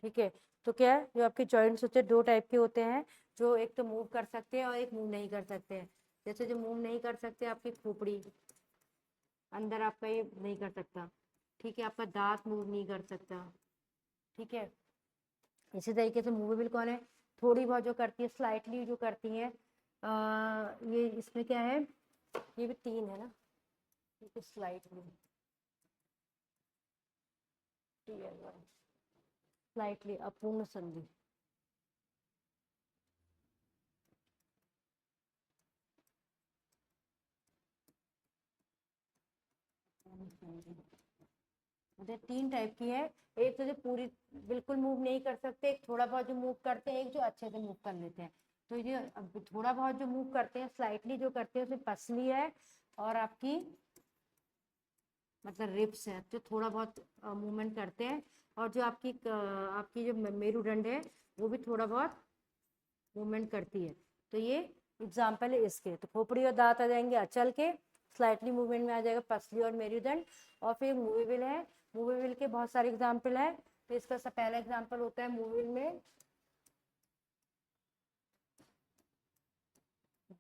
Speaker 1: ठीक है, तो क्या है, जो आपके जॉइंट्स होते हैं दो टाइप के होते हैं, जो एक तो मूव कर सकते हैं और एक मूव नहीं कर सकते हैं। जैसे जो मूव नहीं कर सकते, आपकी खोपड़ी, अंदर आपका ये नहीं कर सकता। ठीक है, आपका दांत मूव नहीं कर सकता। ठीक है, इसी तरीके से मूवेबल कौन है? थोड़ी बहुत जो करती है, स्लाइटली जो करती है। ये इसमें क्या है, ये भी 3 है ना, ठीक है, स्लाइटली, स्लाइटली, अपूर्ण संधि। मतलब 3 टाइप की है। एक तो जो पूरी बिल्कुल मूव नहीं कर सकते, एक थोड़ा बहुत जो मूव करते हैं, एक जो अच्छे से मूव कर लेते हैं। तो ये अब थोड़ा बहुत जो मूव करते हैं, स्लाइटली जो करते हैं, उसमें पसली है और आपकी मतलब रिब्स है, तो थोड़ा बहुत मूवमेंट करते हैं। और जो आपकी जो मेरुदंड है वो भी थोड़ा बहुत मूवमेंट करती है। तो ये एग्जाम्पल है इसके। तो खोपड़ी और दांत आ जाएंगे अचल के, स्लाइटली मूवमेंट में आ जाएगा पसली और मेरुदंड। और फिर मूवेबल है, मूवेबल के बहुत सारे एग्जाम्पल है। तो इसका पहला एग्जाम्पल होता है मूवेबल में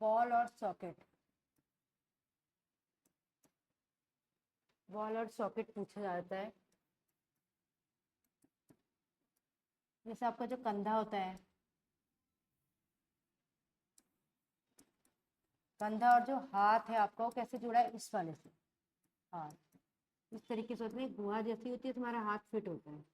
Speaker 1: बॉल और सॉकेट। बॉल और सॉकेट पूछा जाता है। जैसे आपका जो कंधा होता है, कंधा और जो हाथ है आपका वो कैसे जुड़ा है, इस वाले से। हाँ, इस तरीके से होता है, गुहा जैसी होती है, तुम्हारा हाथ फिट होता है।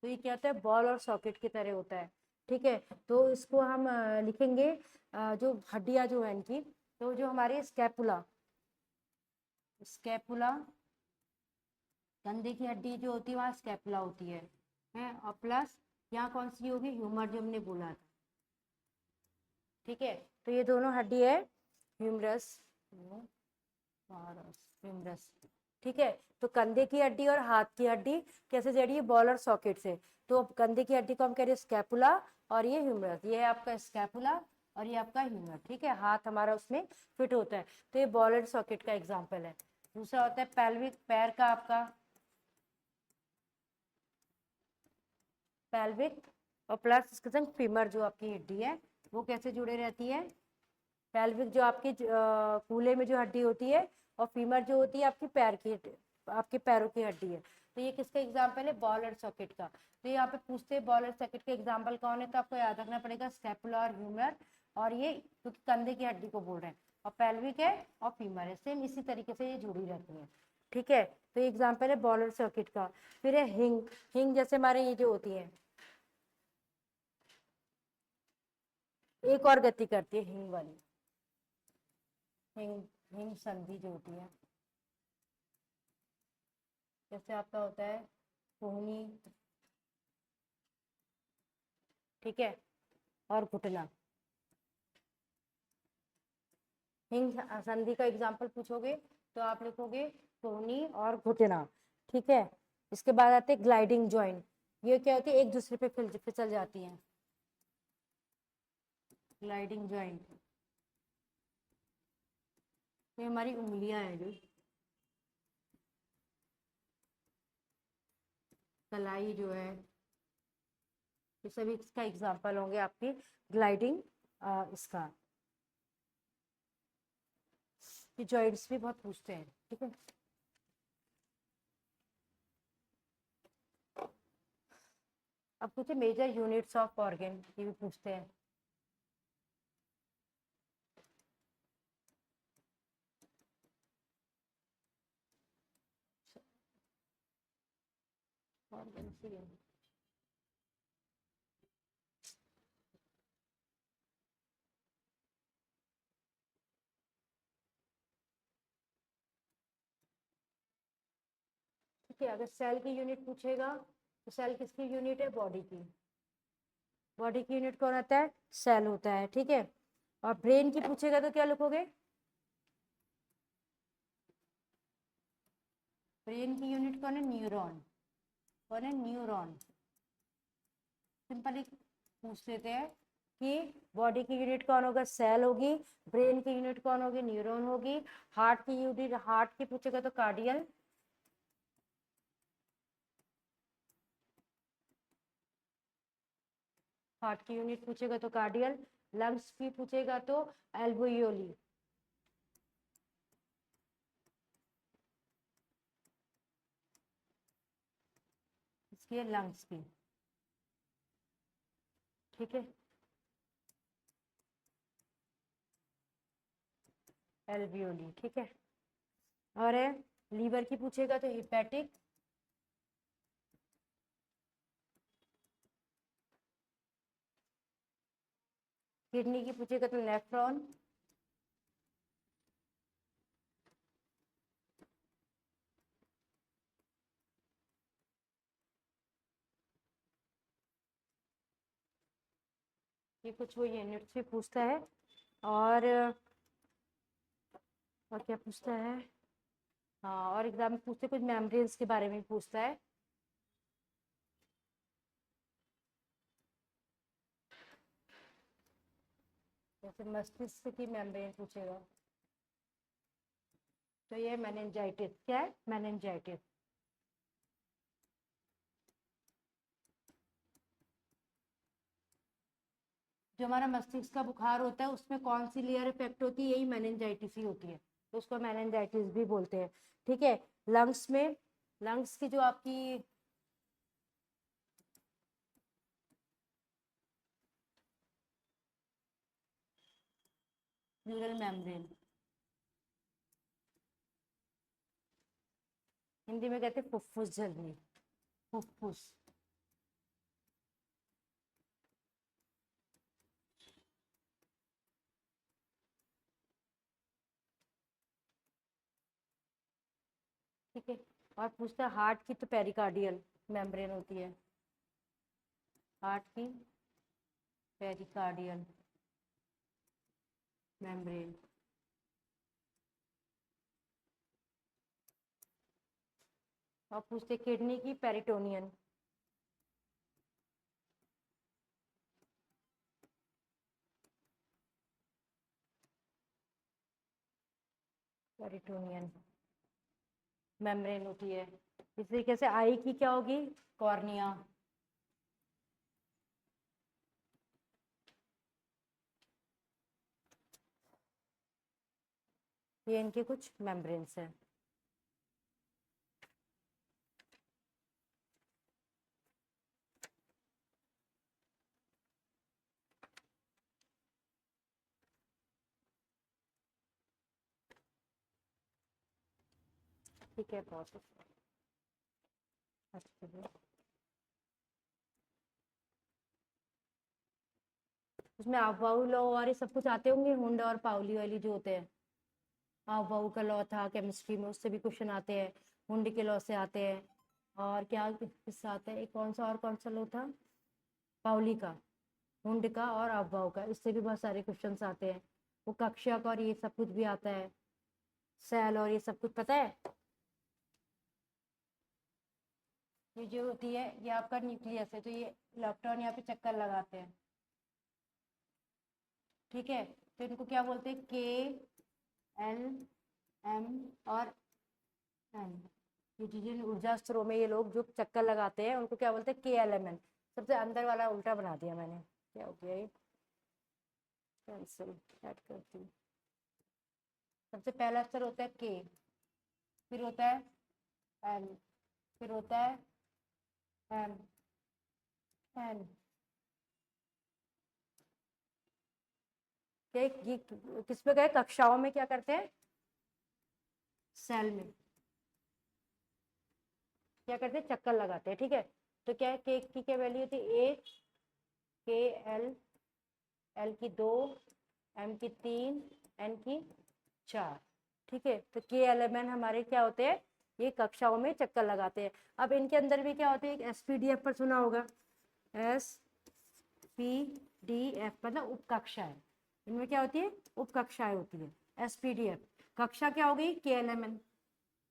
Speaker 1: तो ये क्या होता है, बॉल और सॉकेट की तरह होता है। ठीक है, तो इसको हम लिखेंगे जो हड्डियां जो है इनकी, तो जो हमारी स्कैपुला, स्कैपुला कंधे की हड्डी जो होती है वहाँ स्कैपुला होती है। और प्लस यहाँ कौन सी होगी, ह्यूमर जो हमने बोला था। ठीक है, तो ये दोनों हड्डी है ह्यूमरस, ह्यूमरस। ठीक है, तो कंधे की हड्डी और हाथ की हड्डी कैसे जड़ी है, बॉल और सॉकेट से। तो कंधे की हड्डी को हम कह रहे हैं स्कैपुला, और ये ह्यूमरस, ये है आपका स्कैपुला और ये आपका ह्यूमर। ठीक है, हाथ हमारा उसमें फिट होता है। तो ये बॉल और सॉकेट का एग्जाम्पल है। दूसरा होता है पेल्विक, पैर का आपका पेल्विक, और प्लस इसके संग फीमर जो आपकी हड्डी है वो कैसे जुड़े रहती है। पेल्विक जो आपकी कूल्हे में जो हड्डी होती है, और फीमर जो होती है आपकी पैर की, आपके पैरों की हड्डी है। तो ये किसका एग्जाम्पल है, बॉल और सॉकेट का। तो यहाँ पे पूछते हैं बॉल और सॉकेट के एग्जाम्पल कौन है, तो आपको याद रखना पड़ेगा स्कैपुला और ह्यूमर। और ये क्योंकि कंधे की हड्डी को बोल रहे हैं, और पेल्विक है और फीमर है, सेम इसी तरीके से ये जुड़ी रहती है। ठीक है, तो ये एग्जाम्पल है बॉल और सॉकेट का। फिर है हिंग। हिंग जैसे हमारे ये जो होती है, एक और गति करती है हिंग वाली, हिंग, हिंग संधि जो होती है, जैसे आपका होता है कोहनी। ठीक है, और घुटना। हिंग संधि का एग्जाम्पल पूछोगे तो आप लिखोगे कोहनी और घुटना। ठीक है, इसके बाद आते हैं ग्लाइडिंग जॉइंट। ये क्या होती है, एक दूसरे पे फिसल जाती हैं, ग्लाइडिंग जॉइंट। ये हमारी उंगलियां हैं जो, कलाई जो है, ये सभी इसका एग्जाम्पल होंगे आपकी ग्लाइडिंग इसका। ये जॉइंट्स भी बहुत पूछते हैं। ठीक है, अब पूछे मेजर यूनिट्स ऑफ ऑर्गन, ये भी पूछते हैं। ऑर्गन सी है। ठीक है, अगर सेल की यूनिट पूछेगा तो सेल किसकी यूनिट है, बॉडी की। बॉडी की यूनिट कौन होता है, सेल होता है। ठीक है, और ब्रेन की पूछेगा तो क्या लिखोगे, ब्रेन की यूनिट कौन है, न्यूरॉन। कौन है, न्यूरॉन। सिंपली पूछ लेते हैं कि बॉडी की यूनिट कौन होगा, सेल होगी। ब्रेन की यूनिट कौन होगी, न्यूरॉन होगी। हार्ट की यूनिट, हार्ट की पूछेगा तो कार्डियल। हार्ट की यूनिट पूछेगा तो कार्डियल। लंग्स की पूछेगा तो एल्वियोली। इसकी है लंग्स की। ठीक है, एल्वियोली। ठीक है, और है लीवर की पूछेगा तो हिपैटिक। किडनी की पूछेगा तो नेफ्रॉन। ये कुछ वो यूनिट्स भी पूछता है, और क्या पूछता है, हाँ, और एग्जाम में पूछते कुछ मेम्ब्रेन्स के बारे में भी पूछता है। जैसे मस्तिष्क की मेम्ब्रेन पूछेगा, तो ये मेनिंजाइटिस, क्या है, मेनिंजाइटिस। जो हमारा मस्तिष्क का बुखार होता है उसमें कौन सी लेयर इफेक्ट होती है, यही मेनिंजाइटिस ही होती है, तो उसको मेनिंजाइटिस भी बोलते हैं। ठीक है, लंग्स में, लंग्स की जो आपकी प्लूरल मेम्ब्रेन, हिंदी में कहते हैं फुफ्फुस झिल्ली, फुफ्फुस। ठीक है, और पूछता है हार्ट की, तो पेरिकार्डियल मेम्ब्रेन होती है, हार्ट की पेरिकार्डियल मेम्ब्रेन। और पूछते किडनी की, पेरिटोनियन, पेरिटोनियन मेम्ब्रेन होती है। इस तरीके से आई की क्या होगी, कॉर्निया। ये इनके कुछ मेम्ब्रेन्स हैं। ठीक है, प्रोसेस अच्छा, उसमें आफबाउ लॉ और ये सब कुछ आते होंगे, हुंड और पाउली वाली जो होते हैं। आफबाउ का लॉ था केमिस्ट्री में, उससे भी क्वेश्चन आते हैं, हुंड के लॉ से आते हैं, और क्या किससे आता है, एक कौन सा लॉ था, पाउली का, हुंड का और आफबाउ का, इससे भी बहुत सारे क्वेश्चंस आते हैं। वो कक्षक और ये सब कुछ भी आता है, सेल और ये सब कुछ पता है। ये जो होती है ये आपका न्यूक्लियस है, तो ये इलेक्ट्रॉन यहाँ पे चक्कर लगाते हैं। ठीक है, तो इनको क्या बोलते हैं, के, एल, एम और एन। ये जिन ऊर्जा स्तरों में ये लोग जो चक्कर लगाते हैं उनको क्या बोलते हैं, के एल एम एन। सबसे अंदर वाला उल्टा बना दिया मैंने, क्या हो गया ये, कैंसिल, ऐड करती हूँ। सबसे पहला स्तर होता है के, फिर होता है एल, फिर होता है एम, एन। ये किस में गए, कक्षाओं में क्या करते हैं, सेल में क्या करते हैं, चक्कर लगाते हैं। ठीक है, तो क्या है, के की क्या वैल्यू होती है, एक, के एल, एल की दो, एम की तीन, एन की चार। ठीक है, तो के एल एम एन हमारे क्या होते हैं, ये कक्षाओं में चक्कर लगाते हैं। अब इनके अंदर भी क्या होते हैं, एक एसपीडीएफ पर सुना होगा, एस पी डी एफ मतलब उपकक्षाएं। इनमें क्या होती है, उपकक्षाएं होती है, एसपीडीएफ। कक्षा क्या हो गई, के एल एम एन।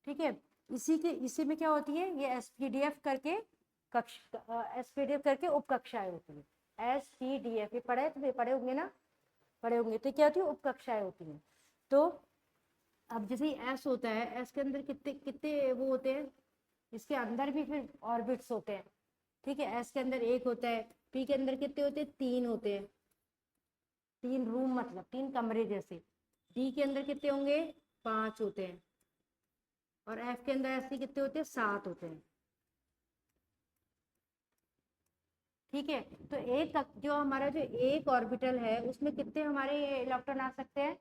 Speaker 1: ठीक है, इसी में क्या होती है, ये एसपीडीएफ करके कक्ष, एसपीडीएफ करके उपकक्षाएं होती है, एसपीडीएफ। ये पढ़े, तो ये पढ़े होंगे ना, पढ़े होंगे, तो क्या होती है, उपकक्षाएं होती हैं। तो अब जैसे एस होता है, एस के अंदर कितने कितने वो होते हैं, इसके अंदर भी फिर ऑर्बिट्स होते हैं। ठीक है, एस के अंदर एक होता है, पी के अंदर कितने होते हैं, तीन होते हैं, तीन रूम मतलब तीन कमरे जैसे। डी के अंदर कितने होंगे, पांच होते हैं, और एफ के अंदर ऐसे कितने होते हैं, सात होते हैं। ठीक है, तो एक जो हमारा जो एक ऑर्बिटल है उसमें कितने हमारे इलेक्ट्रॉन आ सकते हैं,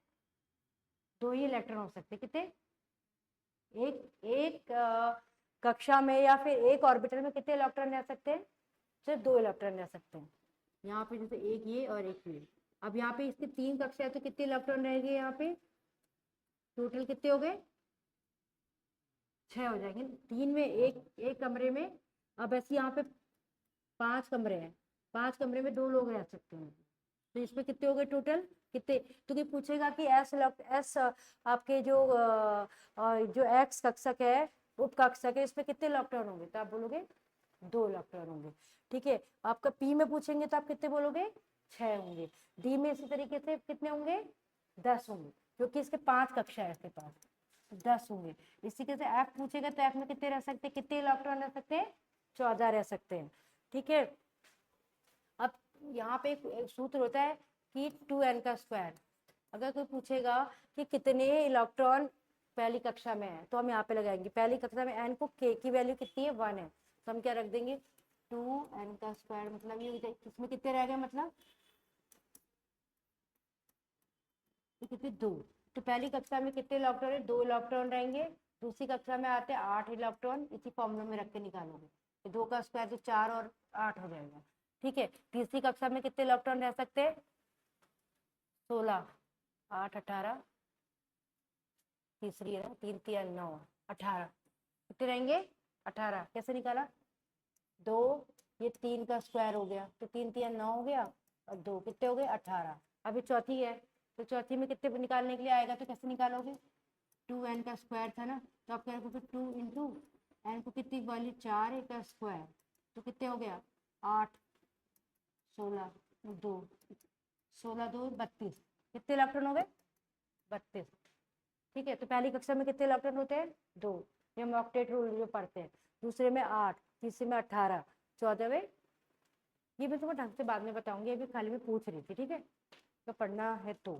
Speaker 1: दो ही इलेक्ट्रॉन हो सकते हैं। कितने, एक एक कक्षा में या फिर एक ऑर्बिटल में कितने इलेक्ट्रॉन रह सकते हैं, सिर्फ दो इलेक्ट्रॉन रह सकते हैं। यहाँ पे जैसे एक ये और एक ये, अब यहाँ पे इसके तीन कक्षा है तो कितने इलेक्ट्रॉन रहेंगे, यहाँ पे टोटल कितने हो गए, छह हो जाएंगे। तीन में एक, एक कमरे में। अब ऐसे यहाँ पे पांच कमरे हैं, पांच कमरे में दो लोग रह सकते हैं, तो इसमें कितने हो गए टोटल, कितने? तो ये पूछेगा कि एस आपके जो एक्स कक्षक है, उप कक्षक है, इसमें कितने इलेक्ट्रॉन होंगे? तो आप बोलोगे 2 इलेक्ट्रॉन होंगे। ठीक है, आपका पी में पूछेंगे तो आप कितने बोलोगे? 6 होंगे। डी में इसी तरीके से कितने होंगे? 10 होंगे, क्योंकि इसके 5 कक्षा है, इसके पास 10 होंगे। इसी के से एफ पूछेगा तो एफ में कितने रह सकते हैं, कितने इलेक्ट्रॉन रह सकते हैं? 14 रह सकते हैं। ठीक है, अब यहाँ पे एक सूत्र होता है कि 2n का स्क्वायर। अगर कोई पूछेगा कि कितने इलेक्ट्रॉन पहली कक्षा में है, तो हम यहाँ पे लगाएंगे पहली कक्षा में n को, k की वैल्यू कितनी है? 1 है, तो हम क्या रख देंगे? 2n का स्क्वायर। मतलब ये इसमें कितने रह गए, मतलब कितने? 2। तो पहली कक्षा में कितने इलेक्ट्रॉन है? 2 इलेक्ट्रॉन रहेंगे। दूसरी कक्षा में आते हैं 8 इलेक्ट्रॉन, इसी फॉर्मूला में रख के निकालोगे। तो 2 का स्क्वायर तो 4 और 8 हो जाएगा। ठीक है, तीसरी कक्षा में कितने इलेक्ट्रॉन रह सकते हैं? 16, 8 18, तीसरी है 3 3 9 18, कितने रहेंगे? 18। कैसे निकाला? 2, ये 3 का स्क्वायर हो गया, तो 3 3 9 हो गया, और 2 कितने हो गए? 18। अभी चौथी है, तो चौथी में कितने निकालने के लिए आएगा, तो कैसे निकालोगे? 2n का स्क्वायर था ना, तो आप क्या रखोगे? 2 इंटू एन को कितनी वैल्यू? 4 का स्क्वायर, तो कितने हो गया? 8 16 2 16 2 32, कितने इलेक्ट्रॉन हो गए? 32। ठीक है, तो पहली कक्षा में कितने इलेक्ट्रॉन होते हैं? 2, ये हम ऑक्टेट रूल जो पढ़ते हैं। दूसरे में 8, तीसरे में 18, चौथे में, ये मैं तुम्हें ढंग से बाद में बताऊंगी, अभी खाली मैं पूछ रही थी। ठीक है, तो पढ़ना है तो